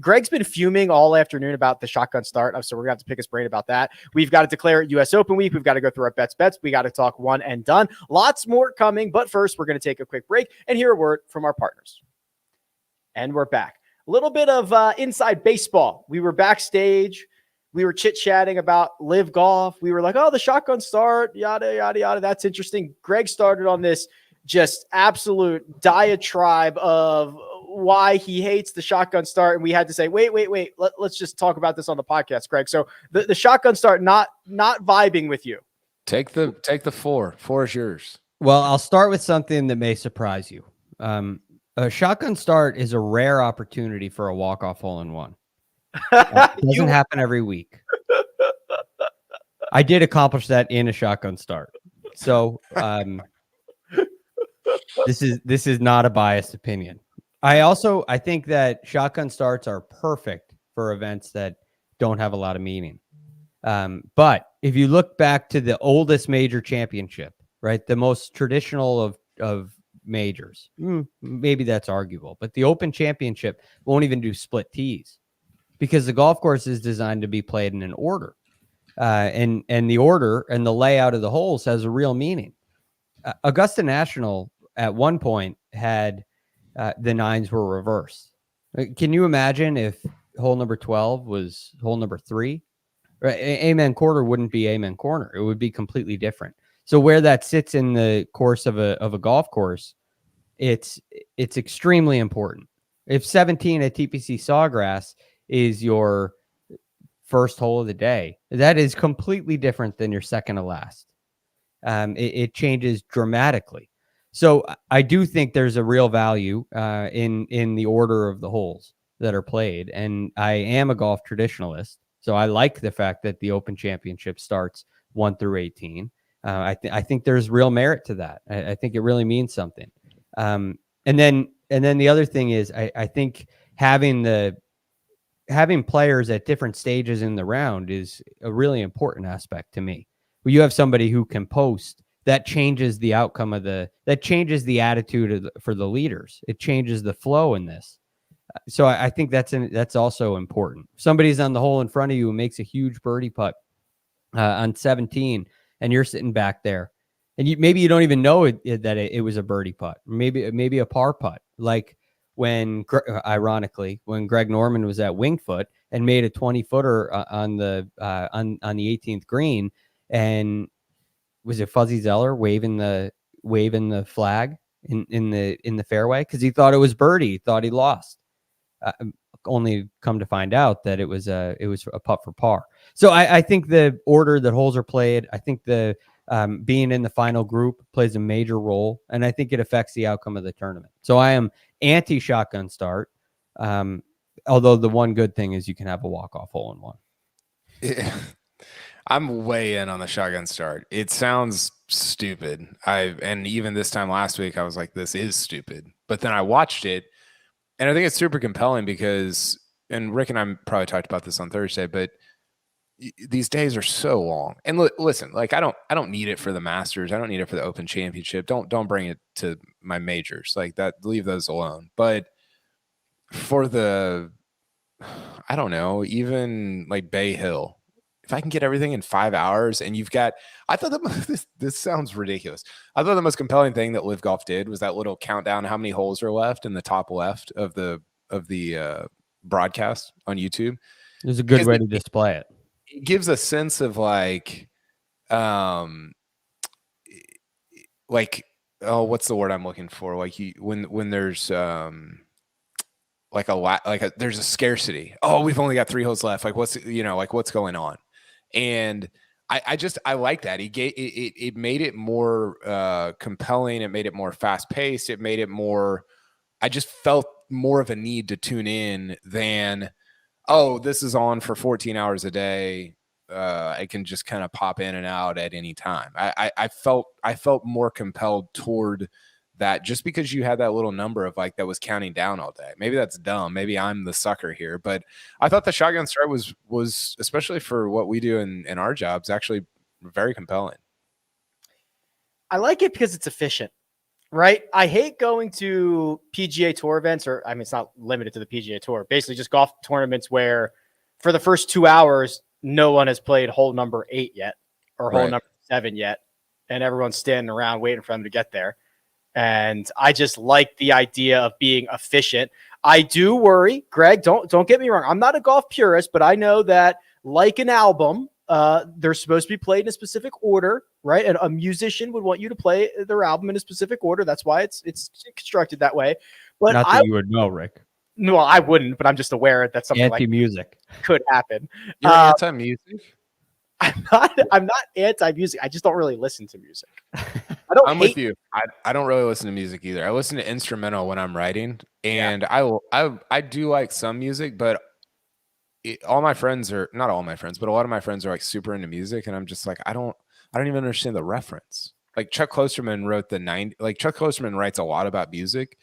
S1: Greg's been fuming all afternoon about the shotgun start, so we're gonna have to pick his brain about that. We've got to declare U.S. Open week. We've got to go through our bets. We got to talk one and done. Lots more coming, but first we're gonna take a quick break and hear a word from our partners. And we're back. A little bit of inside baseball. We were backstage. We were chit-chatting about live golf. We were like, oh, the shotgun start, yada, yada, yada. That's interesting. Greg started on this just absolute diatribe of why he hates the shotgun start. And we had to say, wait. Let's just talk about this on the podcast, Greg. So the shotgun start, not vibing with you.
S3: Take the 4. 4 is yours.
S2: Well, I'll start with something that may surprise you. A shotgun start is a rare opportunity for a walk-off hole-in-one. It doesn't happen every week. I did accomplish that in a shotgun start. So this is not a biased opinion. I think that shotgun starts are perfect for events that don't have a lot of meaning. But if you look back to the oldest major championship, right, the most traditional of majors, maybe that's arguable, but the Open Championship won't even do split tees because the golf course is designed to be played in an order. And the order and the layout of the holes has a real meaning. Augusta National at one point had the 9s were reversed. Can you imagine if hole number 12 was hole number 3? Right? Amen quarter wouldn't be Amen corner. It would be completely different. So where that sits in the course of a golf course, it's extremely important. If 17 at TPC Sawgrass is your first hole of the day, that is completely different than your second to last. It changes dramatically. So I do think there's a real value in the order of the holes that are played. And I am a golf traditionalist, so I like the fact that the Open Championship starts 1 through 18. I think there's real merit to that. I think it really means something. And then the other thing is I think having players at different stages in the round is a really important aspect to me. Where you have somebody who can post, that changes the outcome that changes the attitude for the leaders. It changes the flow in this. So I think that's also important. If somebody's on the hole in front of you and makes a huge birdie putt on 17, and you're sitting back there, and maybe you don't even know that it was a birdie putt, maybe a par putt, like ironically, when Greg Norman was at Winged Foot and made a 20-footer on the 18th green, and was it Fuzzy Zeller waving the flag in the fairway because he thought it was birdie, he thought he lost. Only come to find out that it was a putt for par. So I think the order that holes are played, I think the being in the final group plays a major role, and I think it affects the outcome of the tournament. So I am anti-shotgun start, although the one good thing is you can have a walk-off hole-in-one.
S3: Yeah. I'm way in on the shotgun start. It sounds stupid. And even this time last week, I was like, this is stupid. But then I watched it, and I think it's super compelling because, and Rick and I probably talked about this on Thursday, but these days are so long. And listen, like I don't need it for the Masters. I don't need it for the Open Championship. Don't bring it to my majors like that. Leave those alone. But for the, I don't know, even like Bay Hill, if I can get everything in 5 hours and you've got, I thought that this sounds ridiculous. I thought the most compelling thing that Live Golf did was that little countdown, how many holes are left in the top left of the broadcast on YouTube.
S2: It was a good way to display it.
S3: It gives a sense of like, oh, what's the word I'm looking for? Like when there's there's a scarcity. Oh, we've only got 3 holes left. Like what's going on? And I like that. It made it more compelling. It made it more fast paced. It made it more. I just felt more of a need to tune in than, oh, this is on for 14 hours a day. I can just kind of pop in and out at any time. I felt more compelled toward that just because you had that little number of like that was counting down all day. Maybe that's dumb. Maybe I'm the sucker here, but I thought the shotgun start was especially for what we do in our jobs actually very compelling.
S1: I like it because it's efficient, right? I hate going to PGA Tour events, or I mean, it's not limited to the PGA Tour. Basically, just golf tournaments where for the first 2 hours, no one has played hole number 8 yet or hole number 7 yet, and everyone's standing around waiting for them to get there. And I just like the idea of being efficient. I do worry, Greg, don't get me wrong. I'm not a golf purist, but I know that like an album, they're supposed to be played in a specific order, right? And a musician would want you to play their album in a specific order. That's why it's constructed that way. But
S2: Not that you would know, Rick.
S1: No, I wouldn't, but I'm just aware that something
S2: Anti-music
S1: could happen.
S3: You're anti-music?
S1: I'm not anti-music. I just don't really listen to music.
S3: I'm with you. I don't really listen to music either. I listen to instrumental when I'm writing, and I do like some music, but all my friends are not all my friends, but a lot of my friends are like super into music, and I'm just like I don't even understand the reference. Like Chuck Klosterman wrote Chuck Klosterman writes a lot about music,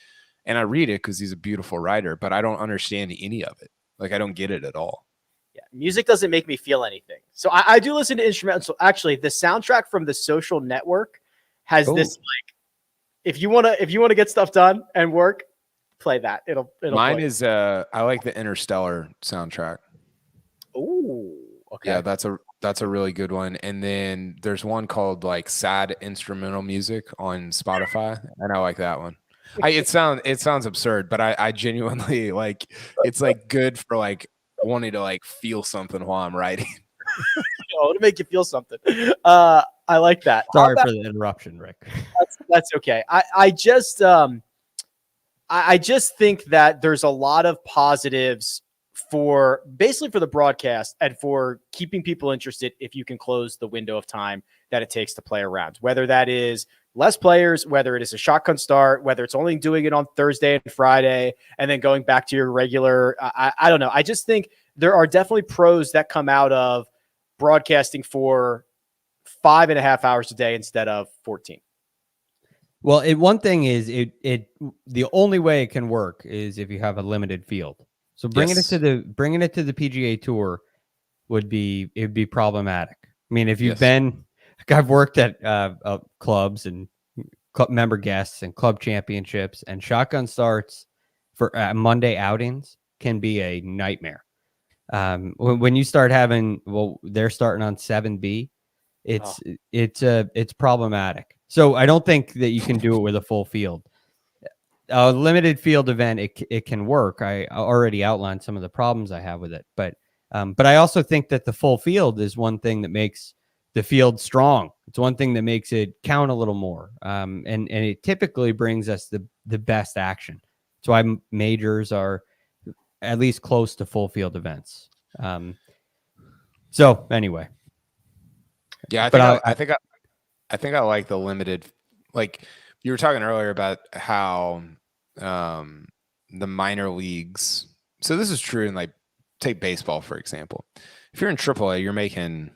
S3: and I read it because he's a beautiful writer, but I don't understand any of it. Like I don't get it at all.
S1: Yeah, music doesn't make me feel anything. So I do listen to instrumental. So actually, the soundtrack from The Social Network has this like, if you want to get stuff done and work, play that. It'll
S3: Mine
S1: play.
S3: is I like the Interstellar soundtrack.
S1: Oh, okay.
S3: Yeah, that's a really good one. And then there's one called like Sad Instrumental Music on Spotify, and I like that one. It sounds absurd, but I genuinely like it's like good for like wanting to like feel something while I'm writing.
S1: To make you feel something. I like that.
S2: Sorry for the interruption, Rick.
S1: That's okay. I just think that there's a lot of positives for the broadcast and for keeping people interested if you can close the window of time that it takes to play around, whether that is less players, whether it is a shotgun start, whether it's only doing it on Thursday and Friday and then going back to your regular. I don't know. I just think there are definitely pros that come out of broadcasting for 5.5 hours a day instead of 14.
S2: Well, one thing is the only way it can work is if you have a limited field. So bringing it to the PGA Tour would be problematic. I mean, if you've been, I've worked at clubs and club member guests and club championships, and shotgun starts for Monday outings can be a nightmare. When you start having, they're starting on 7B, it's problematic. So I don't think that you can do it with a full field. A limited field event, it can work. I already outlined some of the problems I have with it, but I also think that the full field is one thing that makes the field strong. It's one thing that makes it count a little more, and it typically brings us the best action. That's why majors are at least close to full field events. So anyway,
S3: yeah, I think I like the limited. Like you were talking earlier about how the minor leagues. So this is true in like take baseball for example. If you're in AAA, you're making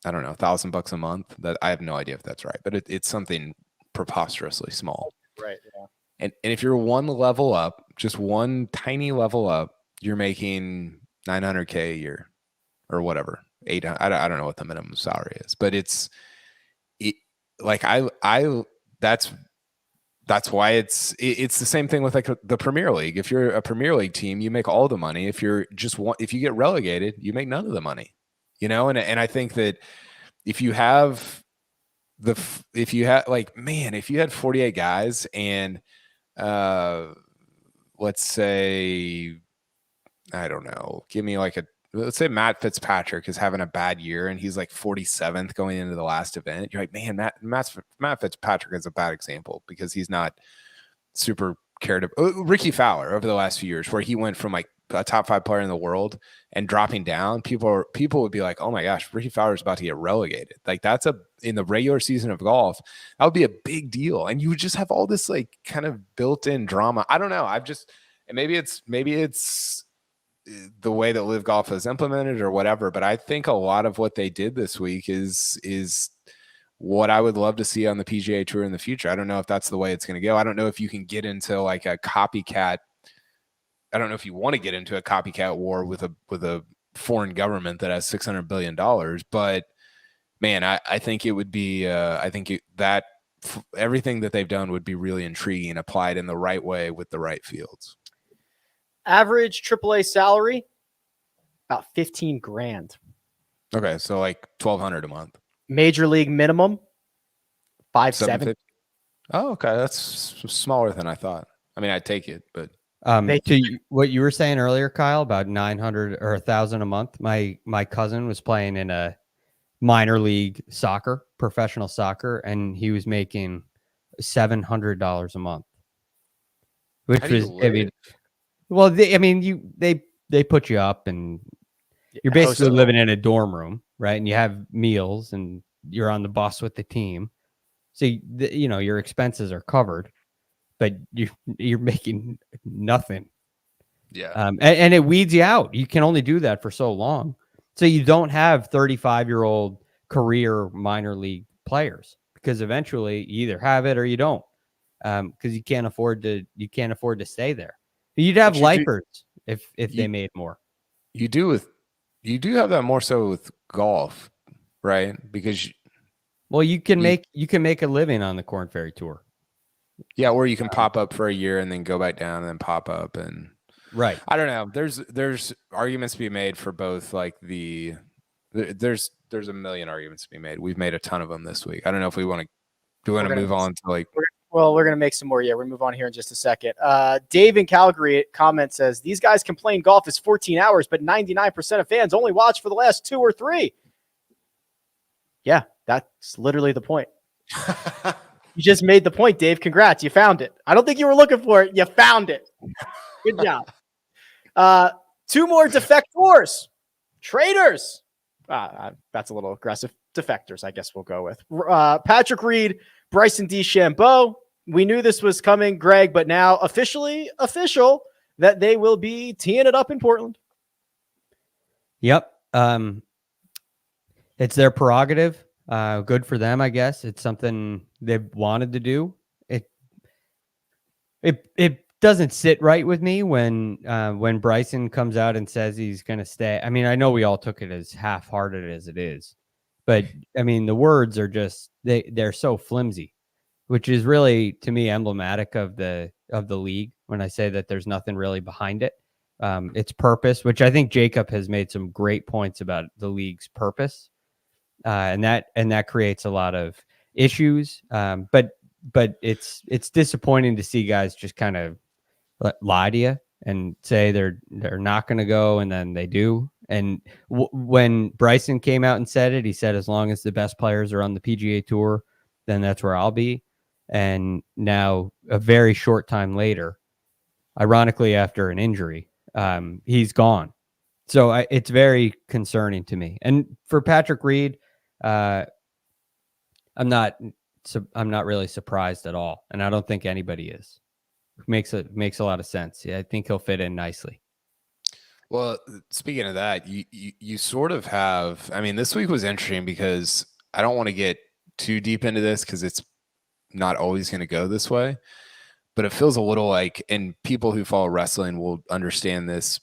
S3: I don't know $1,000 a month. That I have no idea if that's right, but it's something preposterously small.
S1: Right. Yeah.
S3: And if you're one level up, just one tiny level up, you're making $900K a year or whatever. 800. I don't know what the minimum salary is, but it's like that's why it's the same thing with like the Premier League. If you're a Premier League team, you make all the money. If you get relegated, you make none of the money. You know, and I think that if you had 48 guys and let's say, I don't know, let's say Matt Fitzpatrick is having a bad year and he's like 47th going into the last event. You're like, man, Matt Fitzpatrick is a bad example because he's not super cared about. Ricky Fowler over the last few years, where he went from like a top 5 player in the world and dropping down, people would be like, oh my gosh, Ricky Fowler is about to get relegated. Like in the regular season of golf, that would be a big deal. And you would just have all this like kind of built-in drama. I don't know. And maybe it's the way that Live Golf has implemented or whatever, but I think a lot of what they did this week is what I would love to see on the PGA Tour in the future. I don't know if that's the way it's going to go. I don't know if you can get into like a copycat. I don't know if you want to get into a copycat war with a foreign government that has $600 billion, but man, I think it would be, everything that they've done would be really intriguing applied in the right way with the right fields.
S1: Average AAA salary, about 15 grand.
S3: Okay. So like 1,200 a month.
S1: Major league minimum, 5.7.
S3: Oh, okay. That's smaller than I thought. I mean, I'd take it, but
S2: what you were saying earlier, Kyle, about 900 or 1,000 a month. My cousin was playing in a minor league soccer, professional soccer, and he was making $700 a month, which was, I mean, well, they put you up and you're basically living in a dorm room, right? And you have meals and you're on the bus with the team. So, your expenses are covered, but you're making nothing.
S3: Yeah.
S2: And it weeds you out. You can only do that for so long. So you don't have 35-year-old career minor league players because eventually you either have it or you don't. Because you can't afford to stay there. You'd have lifers if they made more.
S3: You do have that more so with golf, right? Because
S2: you can make a living on the Korn Ferry Tour.
S3: Yeah, or you can pop up for a year and then go back down and then pop up and
S2: right.
S3: I don't know. There's arguments to be made for both. Like there's a million arguments to be made. We've made a ton of them this week. I don't know if we want to move on to like.
S1: Well, we're gonna make some more. Yeah, we're gonna move on here in just a second. Dave in Calgary comment says these guys complain golf is 14 hours, but 99% of fans only watch for the last 2 or 3. Yeah, that's literally the point. You just made the point, Dave. Congrats. You found it. I don't think you were looking for it. You found it. Good job. 2 more defectors. Traders. That's a little aggressive. Defectors, I guess we'll go with. Patrick Reed, Bryson DeChambeau. We knew this was coming, Greg, but now official that they will be teeing it up in Portland.
S2: Yep. It's their prerogative. Good for them, I guess. It's something they've wanted to do. It doesn't sit right with me when Bryson comes out and says he's going to stay. I mean, I know we all took it as half-hearted as it is, but I mean, the words are just they're so flimsy, which is really to me emblematic of the league. When I say that there's nothing really behind it, its purpose, which I think Jacob has made some great points about the league's purpose. And that creates a lot of issues. But it's disappointing to see guys just kind of lie to you and say they're not going to go, and then they do. And when Bryson came out and said it, he said, as long as the best players are on the PGA Tour, then that's where I'll be. And now, a very short time later, ironically after an injury, he's gone. So it's very concerning to me. And for Patrick Reed, I'm not really surprised at all, and I don't think anybody is. Makes a lot of sense. Yeah, I think he'll fit in nicely.
S3: Well, speaking of that, you sort of have. I mean, this week was interesting because I don't want to get too deep into this because it's not always going to go this way, but it feels a little like, and people who follow wrestling will understand this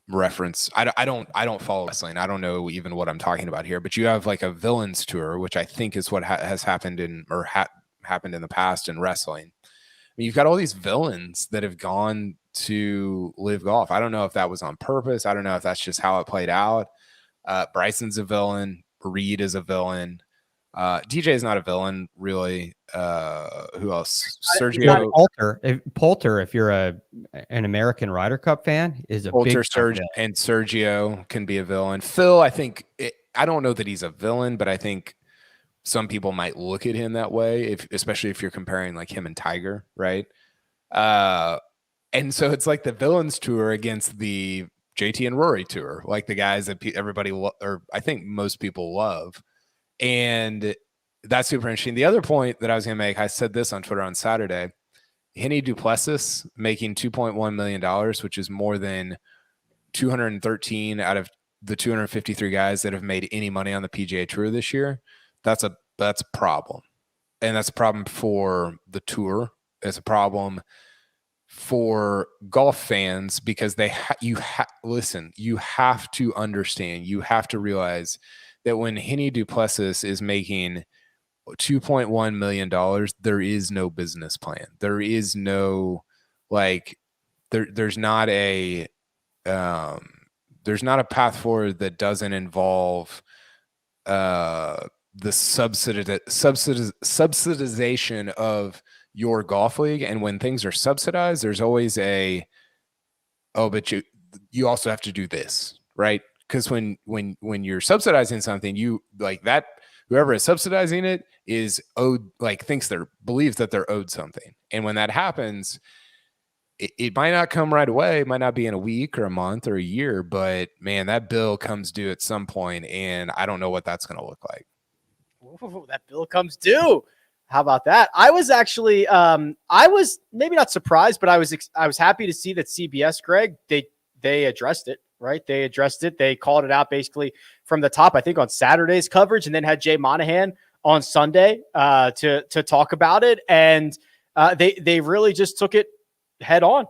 S3: reference. I don't follow wrestling. I don't know even what I'm talking about here, but you have like a villains tour, which I think is what has happened happened in the past in wrestling. I mean, you've got all these villains that have gone to Live Golf. I don't know if that was on purpose. I don't know if that's just how it played out. Bryson's a villain. Reed is a villain. DJ is not a villain, really. Who else? Sergio
S2: Poulter, if you're an American Ryder Cup fan, is a
S3: Poulter,
S2: big
S3: and Sergio can be a villain. Phil, I think I don't know that he's a villain, but I think some people might look at him that way, especially if you're comparing like him and Tiger, right? And so it's like the villains tour against the JT and Rory tour, like the guys that everybody or I think most people love. And that's super interesting. The other point that I was going to make, I said this on Twitter on Saturday. Henny Duplessis making $2.1 million, which is more than 213 out of the 253 guys that have made any money on the PGA Tour this year. That's a problem. And that's a problem for the tour. It's a problem for golf fans because listen, you have to understand, you have to realize that when Henny Duplessis is making $2.1 million, there is no business plan. There is no, like, there's not a path forward that doesn't involve the subsidization of your golf league. And when things are subsidized, there's always but you also have to do this, right? Because when you're subsidizing something, you like that, whoever is subsidizing it is owed, like believes that they're owed something. And when that happens, it might not come right away. It might not be in a week or a month or a year, but man, that bill comes due at some point, and I don't know what that's going to look like.
S1: Ooh, that bill comes due. How about that? I was actually, I was maybe not surprised, but I was happy to see that CBS, Greg, they addressed it, right? They addressed it. They called it out basically from the top, I think on Saturday's coverage, and then had Jay Monahan on Sunday to talk about it. And they really just took it head on.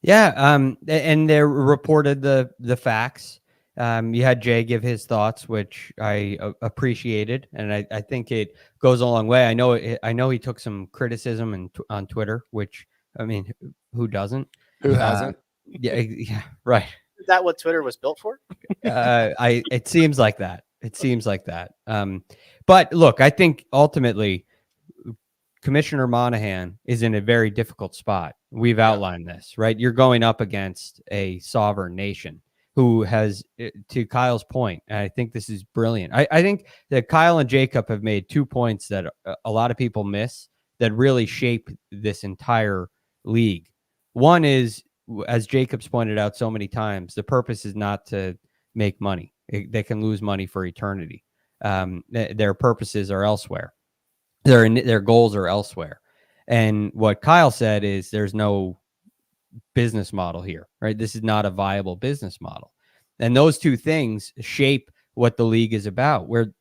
S2: Yeah. And they reported the facts. You had Jay give his thoughts, which I appreciated, and I think it goes a long way. I know he took some criticism on Twitter, which, I mean, who doesn't?
S3: Who hasn't?
S2: Yeah, right.
S1: Is that what Twitter was built for?
S2: It seems like that. It seems like that. But look, I think ultimately Commissioner Monahan is in a very difficult spot. We've outlined this, right? You're going up against a sovereign nation who has, to Kyle's point, and I think this is brilliant. I think that Kyle and Jacob have made 2 points that a lot of people miss that really shape this entire league. One is, as Jacob's pointed out so many times, the purpose is not to make money. They can lose money for eternity. Their purposes are elsewhere. Their goals are elsewhere. And what Kyle said is there's no business model here, right? This is not a viable business model. And those two things shape what the league is about, where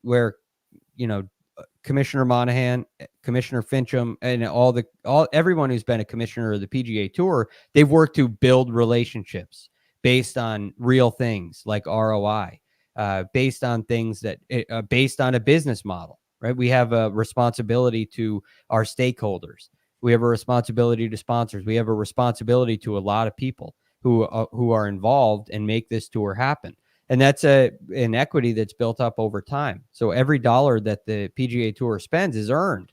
S2: Commissioner Monahan, Commissioner Fincham, and everyone who's been a commissioner of the PGA Tour, they've worked to build relationships based on real things like ROI, based on things that based on a business model, right? We have a responsibility to our stakeholders. We have a responsibility to sponsors. We have a responsibility to a lot of people who are involved and make this tour happen. And that's an equity that's built up over time. So every dollar that the PGA Tour spends is earned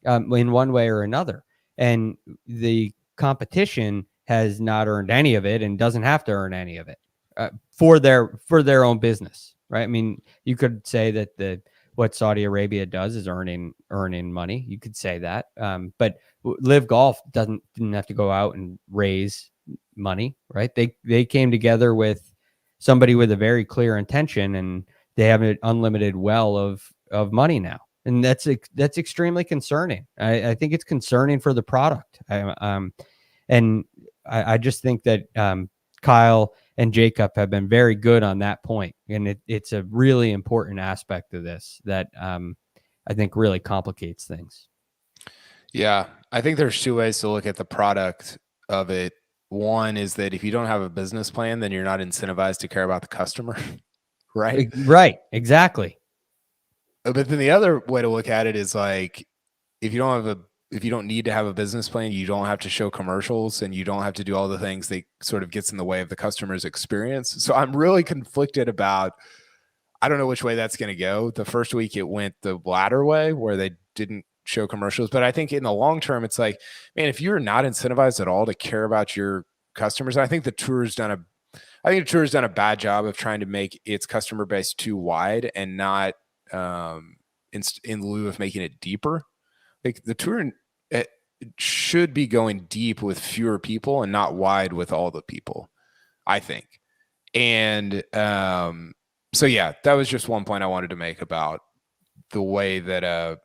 S2: in one way or another. And the competition has not earned any of it and doesn't have to earn any of it for their own business, right? I mean, you could say that what Saudi Arabia does is earning money. You could say that, but Live Golf didn't have to go out and raise money, right? They came together with somebody with a very clear intention, and they have an unlimited well of money now, and that's extremely concerning. I think it's concerning for the product. And I just think that Kyle and Jacob have been very good on that point, and it's a really important aspect of this that I think really complicates things.
S3: Yeah, I think there's two ways to look at the product of it. One is that if you don't have a business plan, then you're not incentivized to care about the customer, right?
S2: Right, exactly.
S3: But then the other way to look at it is like, if you don't need to have a business plan, you don't have to show commercials, and you don't have to do all the things that sort of gets in the way of the customer's experience. So I'm really conflicted about, I don't know which way that's going to go. The first week it went the latter way where they didn't show commercials. But I think in the long term, it's like, man, if you're not incentivized at all to care about your customers, I think the tour's done a bad job of trying to make its customer base too wide and not in lieu of making it deeper. Like the tour should be going deep with fewer people and not wide with all the people, I think. And so yeah, that was just one point I wanted to make about the way that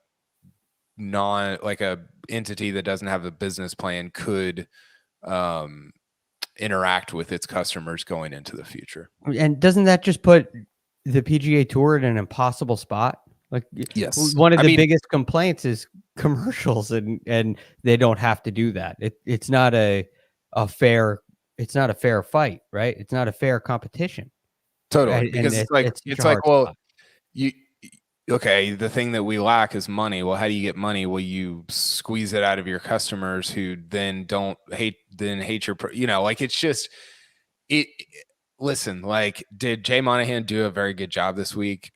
S3: a entity that doesn't have a business plan could interact with its customers going into the future.
S2: And doesn't that just put the PGA Tour in an impossible spot? Like,
S3: Yes.
S2: one of the biggest complaints is commercials, and they don't have to do that. It's not a fair fight, right? It's not a fair competition.
S3: Totally. Because it's like, well,
S2: spot.
S3: Okay, the thing that we lack is money. Well, how do you get money? Well, you squeeze it out of your customers, who then hate your, like, it's just it. Listen, like, did Jay Monahan do a very good job this week?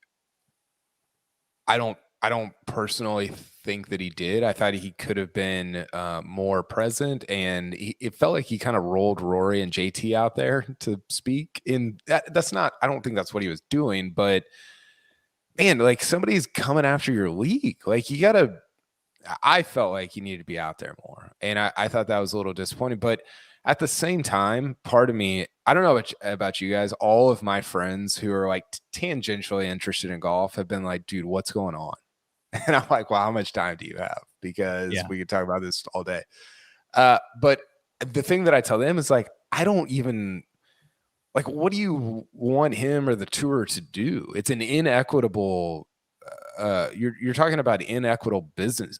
S3: I don't personally think that he did. I thought he could have been more present, and it felt like he kind of rolled Rory and JT out there to speak. That's not. I don't think that's what he was doing, but man, like, somebody's coming after your league. Like, you gotta. I felt like you needed to be out there more, and I thought that was a little disappointing. But at the same time, part of me, I don't know about you guys. All of my friends who are like tangentially interested in golf have been like, "Dude, what's going on?" And I'm like, "Well, how much time do you have? Because we could talk about this all day." But the thing that I tell them is, like, I don't even. Like, what do you want him or the tour to do? It's an inequitable. You're talking about inequitable businesses.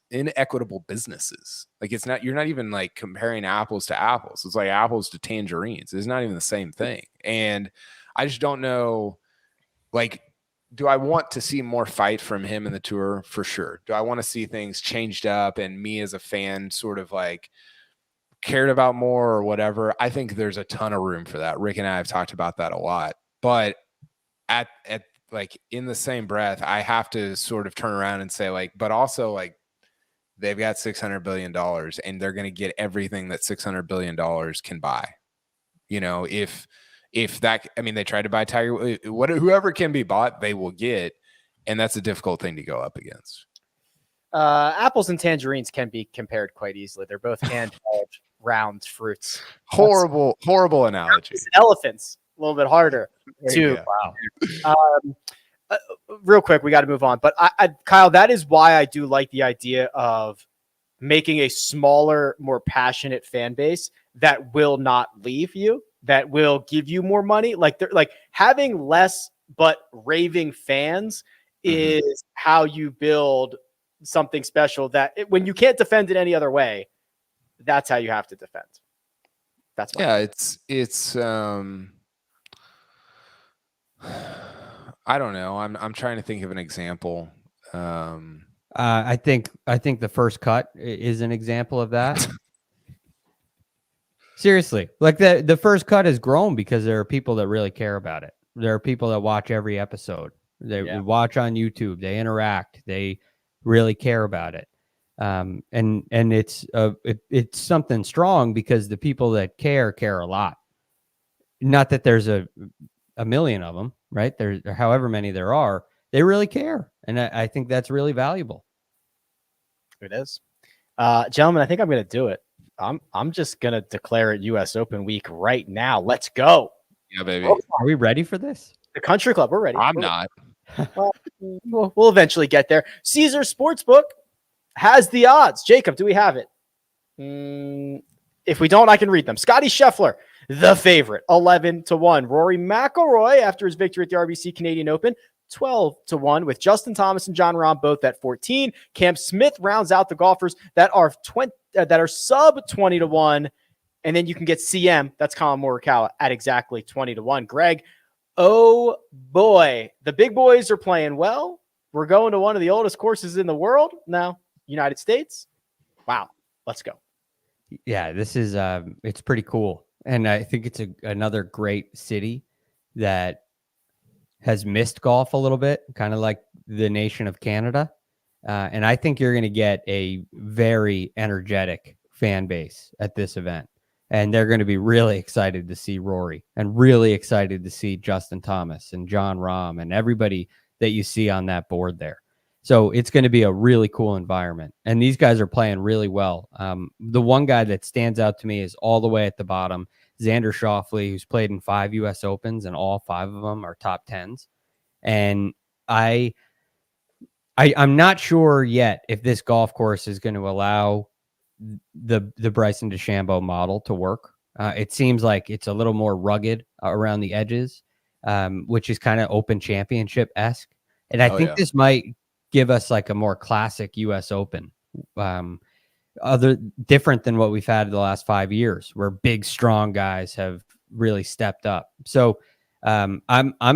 S3: Like, it's not. You're not even like comparing apples to apples. It's like apples to tangerines. It's not even the same thing. And I just don't know. Like, do I want to see more fight from him in the tour? For sure. Do I want to see things changed up and me as a fan sort of like cared about more or whatever? I think there's a ton of room for that. Rick and I have talked about that a lot, but at like, in the same breath, I have to sort of turn around and say, like, but also, like, they've got $600 billion and they're going to get everything that $600 billion can buy. If that, I mean, they tried to buy Tiger, whoever can be bought, they will get. And that's a difficult thing to go up against.
S1: Apples and tangerines can be compared quite easily. They're both handheld round fruits.
S3: Horrible analogy.
S1: Elephants, a little bit harder too. Wow. Real quick, we got to move on. But Kyle, that is why I do like the idea of making a smaller, more passionate fan base that will not leave you, that will give you more money. Like, they're like, having less but raving fans is how you build something special that when you can't defend it any other way, that's how you have to defend. That's
S3: it's I don't know. I'm trying to think of an example.
S2: I think the first cut is an example of that. Seriously, like, the first cut has grown because there are people that really care about it. There are people that watch every episode. They watch on YouTube. They interact. They really care about it. And it's something strong because the people that care a lot. Not that there's a million of them, right? There's however many there are. They really care, and I think that's really valuable.
S1: It is, gentlemen. I think I'm going to do it. I'm just going to declare it U.S. Open week right now. Let's go.
S3: Yeah, baby.
S2: Are we ready for this?
S1: The Country Club. We're ready.
S3: I'm not.
S1: Well, we'll eventually get there. Caesar Sportsbook has the odds. Jacob, do we have it? If we don't, I can read them. Scotty Scheffler, the favorite, 11-1. Rory McIlroy, after his victory at the RBC Canadian Open, 12-1, with Justin Thomas and Jon Rahm both at 14. Cam Smith rounds out the golfers that are sub 20-1, and then you can get CM, that's Colin Morikawa, at exactly 20-1. Greg, oh boy, the big boys are playing well. We're going to one of the oldest courses in the world now, United States. Wow, let's go.
S2: Yeah, this is it's pretty cool, and I think it's another great city that has missed golf a little bit, kind of like the nation of Canada. And I think you're going to get a very energetic fan base at this event. And they're going to be really excited to see Rory and really excited to see Justin Thomas and Jon Rahm and everybody that you see on that board there. So it's going to be a really cool environment. And these guys are playing really well. The one guy that stands out to me is all the way at the bottom, Xander Schauffele, who's played in 5 U.S. Opens, and all 5 of them are top 10s. And I'm not sure yet if this golf course is going to allow the Bryson DeChambeau model to work. It seems like it's a little more rugged around the edges, which is kind of Open Championship-esque. And I think this might give us like a more classic U.S. Open, different than what we've had the last 5 years, where big, strong guys have really stepped up. So I'm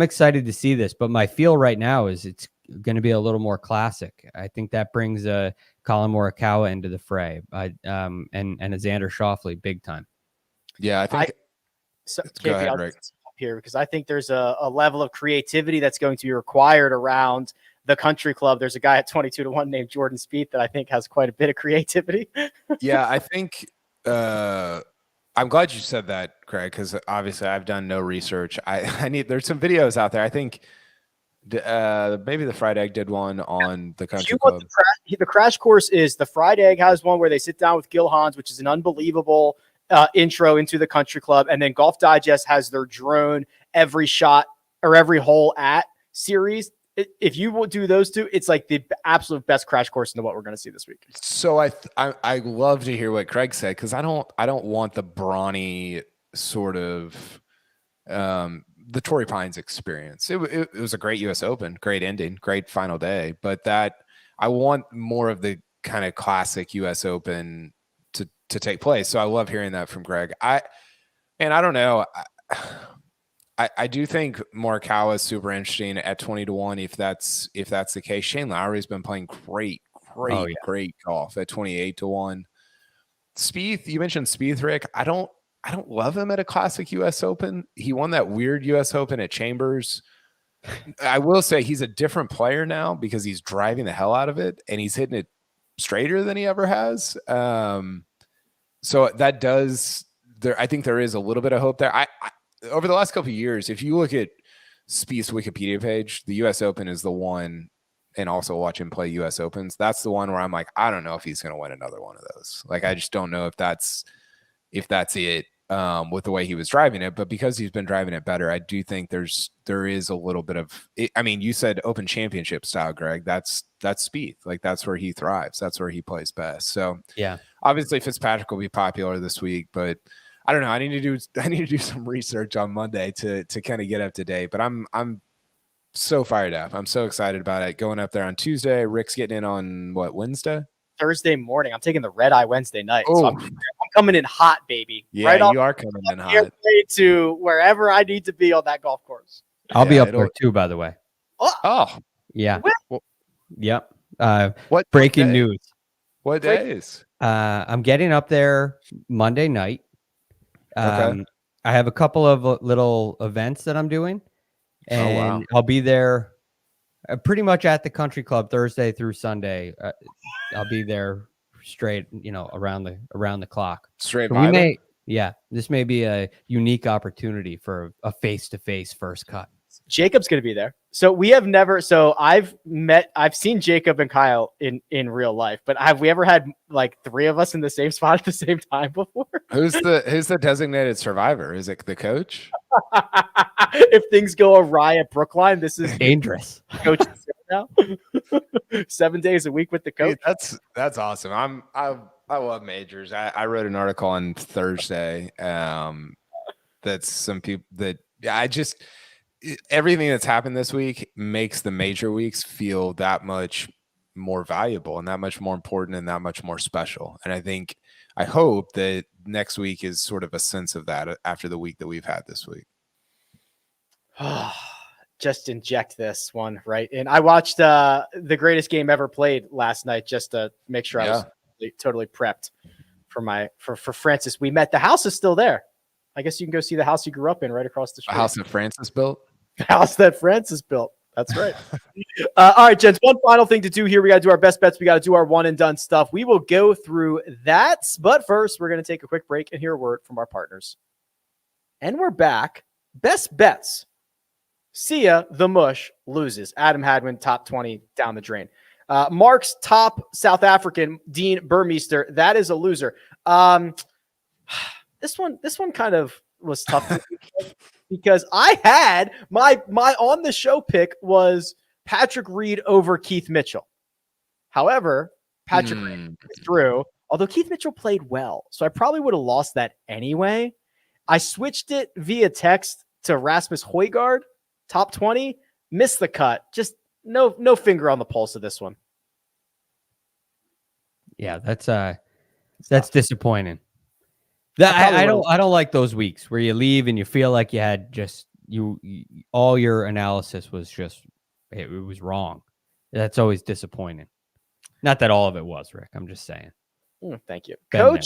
S2: excited to see this, but my feel right now is it's going to be a little more classic. I think that brings Colin Morikawa into the fray, and a Xander Schauffele big time.
S3: Yeah, I think. Go ahead, Rick.
S1: Here, because I think there's a level of creativity that's going to be required around the country club. There's a guy at 22-1 named Jordan Spieth that I think has quite a bit of creativity.
S3: Yeah, I think I'm glad you said that, Craig, because obviously I've done no research. There's some videos out there. I think maybe the Fried Egg did one on the country club.
S1: The crash course is the Fried Egg has one where they sit down with Gil Hans, which is an unbelievable intro into the country club. And then Golf Digest has their drone every shot or every hole at series. If you will do those two, it's like the absolute best crash course into what we're going to see this week.
S3: So I love to hear what Craig said, because I don't want the brawny sort of the Torrey Pines experience. It was a great U.S. Open, great ending, great final day, but that I want more of the kind of classic U.S. Open to take place. So I love hearing that from Greg. I don't know. I do think Morikawa is super interesting at 20-1. If that's the case, Shane Lowry's been playing great golf at 28-1. Spieth, you mentioned Spieth, Rick. I don't love him at a classic U.S. Open. He won that weird U.S. Open at Chambers. I will say he's a different player now because he's driving the hell out of it and he's hitting it straighter than he ever has. So that does there. I think there is a little bit of hope there. I over the last couple of years, if you look at Spieth's Wikipedia page, the U.S. Open is the one, and also watch him play U.S. Opens. That's the one where I'm like, I don't know if he's going to win another one of those. Like, I just don't know if that's it with the way he was driving it. But because he's been driving it better, I do think there is a little bit of. I mean, you said Open Championship style, Greg. That's Spieth. Like, that's where he thrives. That's where he plays best. So
S2: yeah,
S3: obviously Fitzpatrick will be popular this week, but I don't know. I need to do some research on Monday to kind of get up to date. But I'm so fired up. I'm so excited about it. Going up there on Tuesday. Rick's getting in on what, Wednesday?
S1: Thursday morning. I'm taking the red eye Wednesday night. So I'm coming in hot, baby.
S3: Yeah,
S1: right
S3: you are coming in hot.
S1: To wherever I need to be on that golf course.
S2: I'll be up there too, by the way.
S3: Oh.
S2: Yeah. Yep.
S3: What
S2: breaking news?
S3: What days?
S2: I'm getting up there Monday night.
S3: Okay.
S2: I have a couple of little events that I'm doing, and I'll be there pretty much at the country club Thursday through Sunday. I'll be there straight, around the clock.
S3: Straight.
S2: So this may be a unique opportunity for a face-to-face first cut.
S1: Jacob's going to be there. So I've seen Jacob and Kyle in real life, but have we ever had like three of us in the same spot at the same time before?
S3: Who's the designated survivor? Is it the coach?
S1: If things go awry at Brookline, this is
S2: dangerous.
S1: Coach now. 7 days a week with the coach.
S3: Hey, that's awesome. I love majors. I wrote an article on Thursday. That's some people that everything that's happened this week makes the major weeks feel that much more valuable and that much more important and that much more special. And I hope that next week is sort of a sense of that after the week that we've had this week.
S1: Just inject this one right in. I watched the greatest game ever played last night just to make sure I was totally prepped for Francis. We met. The house is still there. I guess you can go see the house you grew up in right across the street.
S3: A house that Francis built?
S1: The house that Francis built. That's right. All right, gents, one final thing to do here. We got to do our best bets. We got to do our one and done stuff. We will go through that. But first, we're going to take a quick break and hear a word from our partners. And we're back. Best bets. Sia the Mush loses. Adam Hadwin, top 20 down the drain. Mark's top South African, Dean Burmeister. That is a loser. This one kind of was tough because I had my on the show pick was Patrick Reed over Keith Mitchell. However, Patrick Reed withdrew, although Keith Mitchell played well. So I probably would have lost that anyway. I switched it via text to Rasmus Højgaard, top 20, missed the cut. Just no finger on the pulse of this one.
S2: Yeah, that's disappointing. I don't like those weeks where you leave and you feel like you had just you all your analysis was just it was wrong. That's always disappointing. Not that all of it was, Rick. I'm just saying.
S1: Thank you.
S2: Been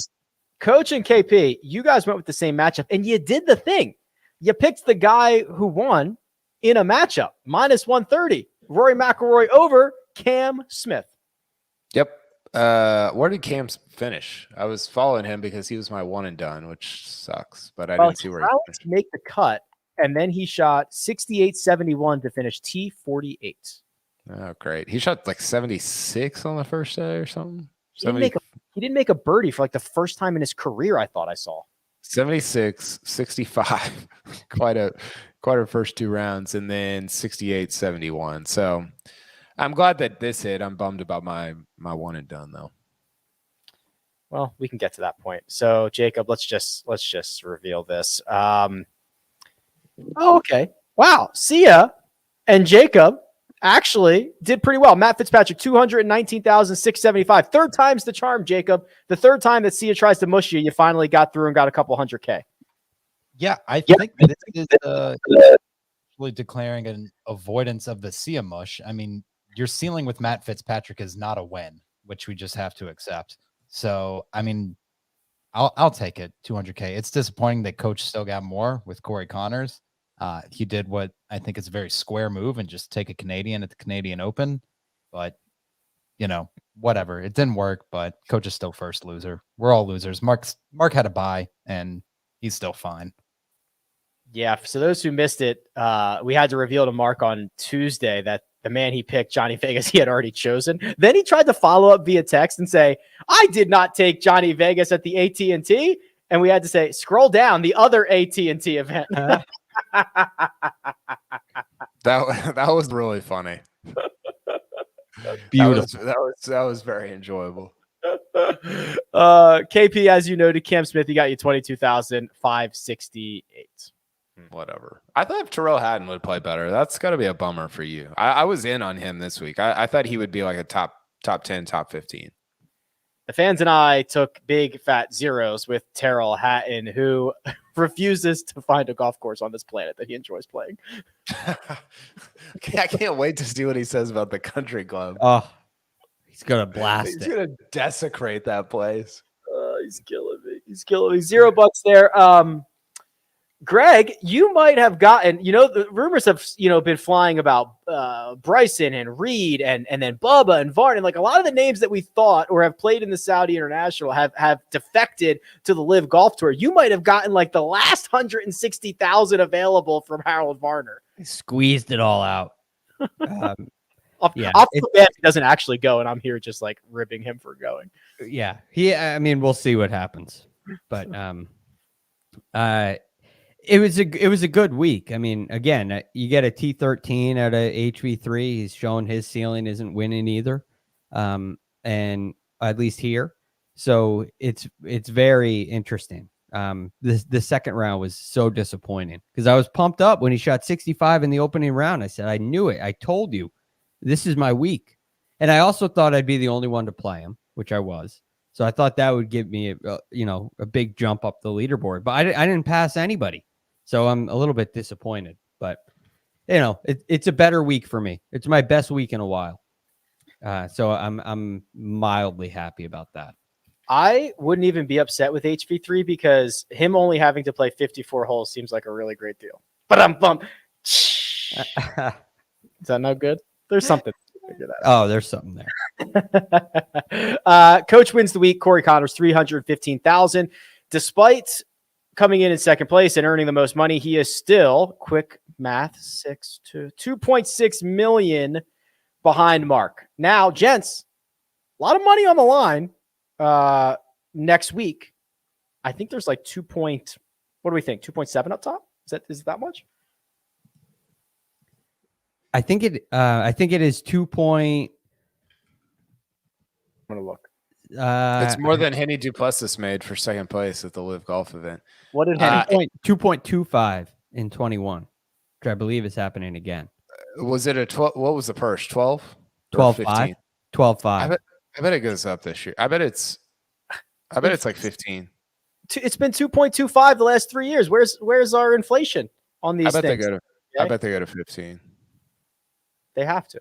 S1: Coach and KP, you guys went with the same matchup, and you did the thing. You picked the guy who won in a matchup, minus 130. Rory McIlroy over Cam Smith.
S3: Yep. Where did Cam finish? I was following him because he was my one and done, which sucks, but I didn't see where he finished.
S1: To make the cut, and then he shot 68-71 to finish T48.
S3: Oh, great. He shot like 76 on the first day or something.
S1: He didn't make a birdie for like the first time in his career, I thought I saw.
S3: 76, 65, quite a first two rounds, and then 68, 71. So I'm glad that this hit. I'm bummed about my one and done though.
S1: Well, we can get to that point. So Jacob, let's just reveal this. Okay. Wow. Sia and Jacob actually did pretty well. Matt Fitzpatrick, 219,675. Third time's the charm, Jacob. The third time that Sia tries to mush you, you finally got through and got a couple $100K.
S4: Yeah, I think this is actually declaring an avoidance of the Sia mush. I mean, your ceiling with Matt Fitzpatrick is not a win, which we just have to accept. So, I mean, I'll take it, 200K. It's disappointing that Coach still got more with Corey Connors. He did what I think is a very square move and just take a Canadian at the Canadian Open. But, whatever. It didn't work, but Coach is still first loser. We're all losers. Mark had a bye, and he's still fine.
S1: Yeah, so those who missed it, we had to reveal to Mark on Tuesday that the man he picked, Johnny Vegas, he had already chosen. Then he tried to follow up via text and say, I did not take Johnny Vegas at the AT&T. And we had to say, scroll down, the other AT&T event.
S3: That was really funny.
S2: Beautiful.
S3: That was very enjoyable.
S1: KP, as you noted, Cam Smith, he got you 22,568.
S3: Whatever. I thought Terrell Hatton would play better. That's got to be a bummer for you. I was in on him this week. I thought he would be like a top 10, top 15.
S1: The fans and I took big fat zeros with Terrell Hatton, who refuses to find a golf course on this planet that he enjoys playing.
S3: I can't wait to see what he says about the country club.
S2: Oh, he's going to blast
S3: He's going to desecrate that place.
S1: He's killing me. $0 there. Greg, you might have gotten, the rumors have, been flying about Bryson and Reed and then Bubba and Varden. Like a lot of the names that we thought or have played in the Saudi International have defected to the Live Golf Tour. You might have gotten like the last 160,000 available from Harold Varner.
S2: He squeezed it all out.
S1: Off the bat, he doesn't actually go, and I'm here just like ribbing him for going.
S2: Yeah, we'll see what happens, but it was a good week. I mean, again, you get a T13 out of HV3. He's shown his ceiling isn't winning either, and at least here. So it's very interesting. The second round was so disappointing because I was pumped up when he shot 65 in the opening round. I said, I knew it. I told you, this is my week. And I also thought I'd be the only one to play him, which I was. So I thought that would give me a big jump up the leaderboard, but I didn't pass anybody. So I'm a little bit disappointed, but it's a better week for me. It's my best week in a while. So I'm mildly happy about that.
S1: I wouldn't even be upset with HV3 because him only having to play 54 holes seems like a really great deal. But I'm bummed. Is that not good? There's something.
S2: Oh, there's something there.
S1: Coach wins the week. Corey Connors, 315,000. Despite coming in second place and earning the most money, he is still, quick math, 2.6 million behind Mark. Now, gents, a lot of money on the line next week. I think there's like what do we think? 2.7 up top? Is it that much?
S2: I think it is 2 point.
S1: I'm gonna look.
S3: It's more than Henny Duplessis made for second place at the Live Golf event.
S1: What did Henny?
S2: 2.25 in 21, which I believe is happening again.
S3: Was it a 12? What was the purse? 12?
S2: 12.5. 12.5.
S3: I bet it goes up this year. I bet it's like 15.
S1: It's been 2.25 the last 3 years. Where's our inflation on these things?
S3: I bet they go to 15.
S1: They have to.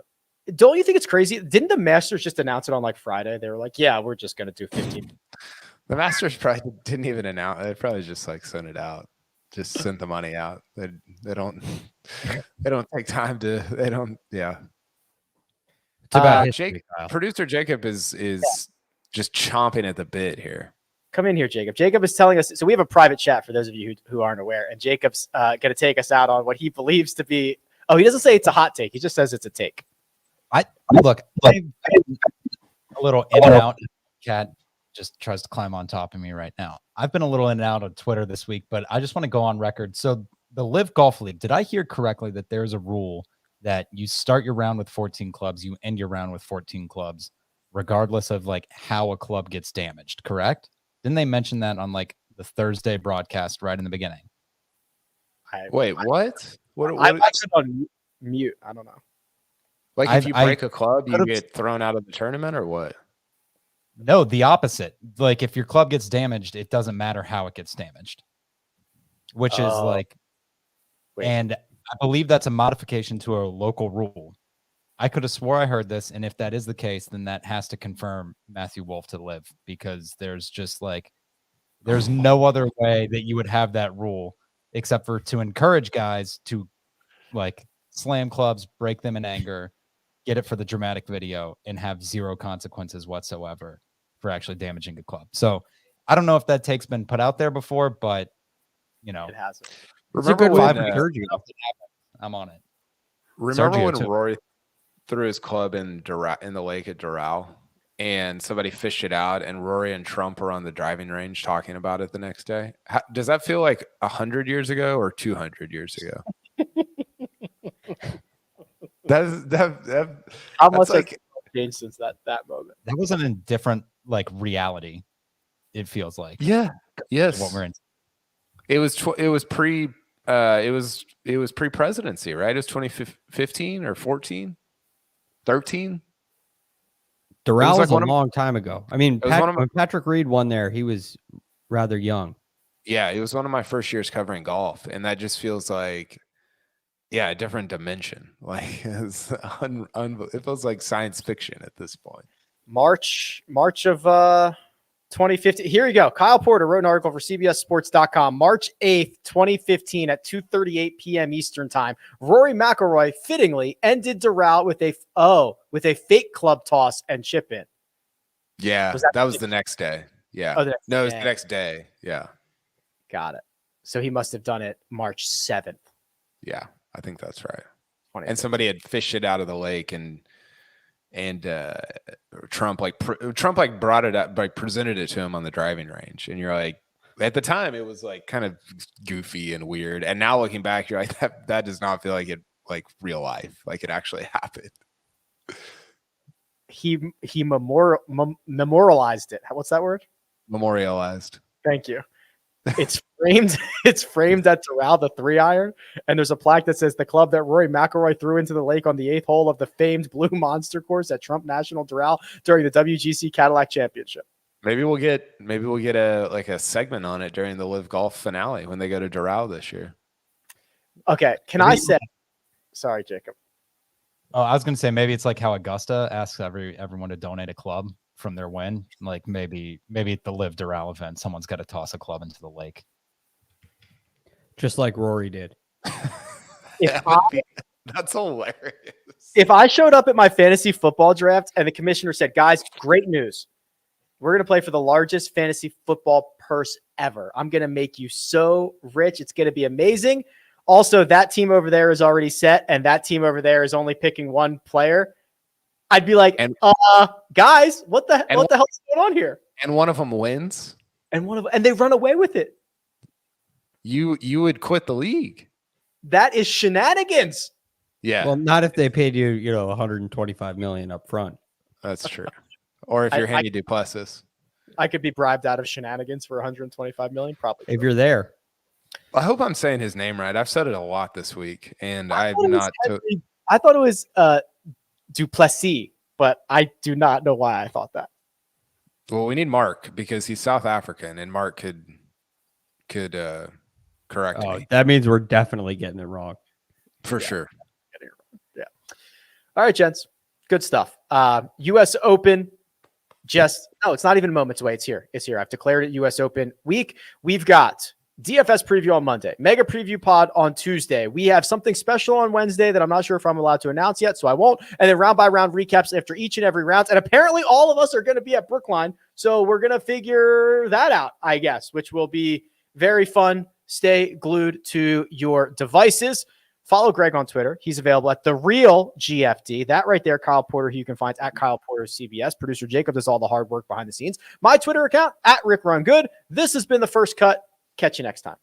S1: Don't you think it's crazy? Didn't the Masters just announce it on like Friday? They were like, "Yeah, we're just going to do 15."
S3: The Masters probably didn't even announce. They probably just like sent it out, just sent the money out. They don't take time to. They don't. Yeah.
S2: It's about history,
S3: Producer Jacob is just chomping at the bit here.
S1: Come in here, Jacob. Jacob is telling us. So we have a private chat for those of you who aren't aware, and Jacob's going to take us out on what he believes to be. Oh, he doesn't say it's a hot take. He just says it's a take.
S4: Look, I'm a little in and out. Cat just tries to climb on top of me right now. I've been a little in and out of Twitter this week, but I just want to go on record. So the Live Golf League, did I hear correctly that there's a rule that you start your round with 14 clubs, you end your round with 14 clubs, regardless of like how a club gets damaged, correct? Didn't they mention that on like the Thursday broadcast right in the beginning?
S3: Wait, what?
S1: I watched it on mute. I don't know.
S3: Like if you break a club, you get thrown out of the tournament or what?
S4: No, the opposite. Like if your club gets damaged, it doesn't matter how it gets damaged, which is like, and I believe that's a modification to a local rule. I could have swore I heard this. And if that is the case, then that has to confirm Matthew Wolff to Live, because there's just like, there's no other way that you would have that rule except for to encourage guys to like slam clubs, break them in anger, get it for the dramatic video, and have zero consequences whatsoever for actually damaging a club. So I don't know if that take's been put out there before, but you know,
S1: It hasn't.
S2: It's a good way to encourage you.
S4: I'm on it.
S3: Remember
S4: Sergio
S3: when
S4: too.
S3: Rory threw his club in the lake at Doral and somebody fished it out and Rory and Trump were on the driving range talking about it the next day? Does that feel like 100 years ago or 200 years ago?
S1: How much
S3: like
S1: has changed since that moment?
S4: That was an indifferent like reality. It feels like
S3: yes.
S4: what we're in.
S3: It was pre-presidency, right? It was 2015 or 14, 13.
S2: Doral was
S3: like
S2: a long time ago. I mean, when Patrick Reed won there, he was rather young.
S3: Yeah, it was one of my first years covering golf, and that just feels like, a different dimension. Like it feels like science fiction at this point.
S1: March of 2015. Here you go. Kyle Porter wrote an article for CBSSports.com. March 8th, 2015 at 2:38 p.m. Eastern time. Rory McIlroy fittingly ended Doral with a fake club toss and chip in.
S3: Yeah, that was the next day. Yeah.
S1: Oh,
S3: it was the next day. Yeah.
S1: Got it. So he must have done it March 7th.
S3: Yeah, I think that's right. And somebody had fished it out of the lake and Trump brought it up, like presented it to him on the driving range, and you're like, at the time it was like kind of goofy and weird, and now looking back you're like, that does not feel like it, like real life, like it actually happened.
S1: He memorialized it. What's that word?
S3: Memorialized.
S1: Thank you. It's framed at Doral, the 3-iron, and there's a plaque that says the club that Rory McIlroy threw into the lake on the 8th hole of the famed Blue Monster course at Trump National Doral during the WGC Cadillac Championship.
S3: Maybe we'll get a segment on it during the Live Golf finale when they go to Doral this year.
S1: Okay, I say? Sorry, Jacob.
S4: Oh, I was going to say maybe it's like how Augusta asks everyone to donate a club from their win. Like maybe at the Live Doral event, someone's got to toss a club into the lake,
S2: just like Rory did.
S3: That's hilarious.
S1: If I showed up at my fantasy football draft and the commissioner said, "Guys, great news. We're going to play for the largest fantasy football purse ever. I'm going to make you so rich. It's going to be amazing. Also, that team over there is already set, and that team over there is only picking one player." I'd be like, guys, what the hell is going on here?
S3: And one of them wins.
S1: And they run away with it.
S3: You would quit the league.
S1: That is shenanigans.
S3: Yeah,
S2: Well, not if they paid you, 125 million up front.
S3: that's true. Or if you're Henry Duplessis.
S1: I could be bribed out of shenanigans for 125 million, probably.
S2: If you're there.
S3: I hope I'm saying his name right. I've said it a lot this week, and
S1: I
S3: I'm
S1: thought it was
S3: not.
S1: Henry- I thought it was Duplessis, but I do not know why I thought that.
S3: Well, we need Mark because he's South African, and Mark could correct me
S2: That means we're definitely getting it wrong.
S3: for sure.
S1: Yeah. All right, gents. Good stuff. U.S. Open. It's not even moments away. It's here. I've declared it U.S. Open week. We've got DFS preview on Monday, mega preview pod on Tuesday. We have something special on Wednesday that I'm not sure if I'm allowed to announce yet, so I won't. And then round by round recaps after each and every round. And apparently all of us are going to be at Brookline, so we're going to figure that out, I guess, which will be very fun. Stay glued to your devices. Follow Greg on Twitter. He's available at The Real GFD. That right there, Kyle Porter, who you can find at Kyle Porter CBS. Producer Jacob does all the hard work behind the scenes. My Twitter account, at Rick Run Good. This has been The First Cut. Catch you next time.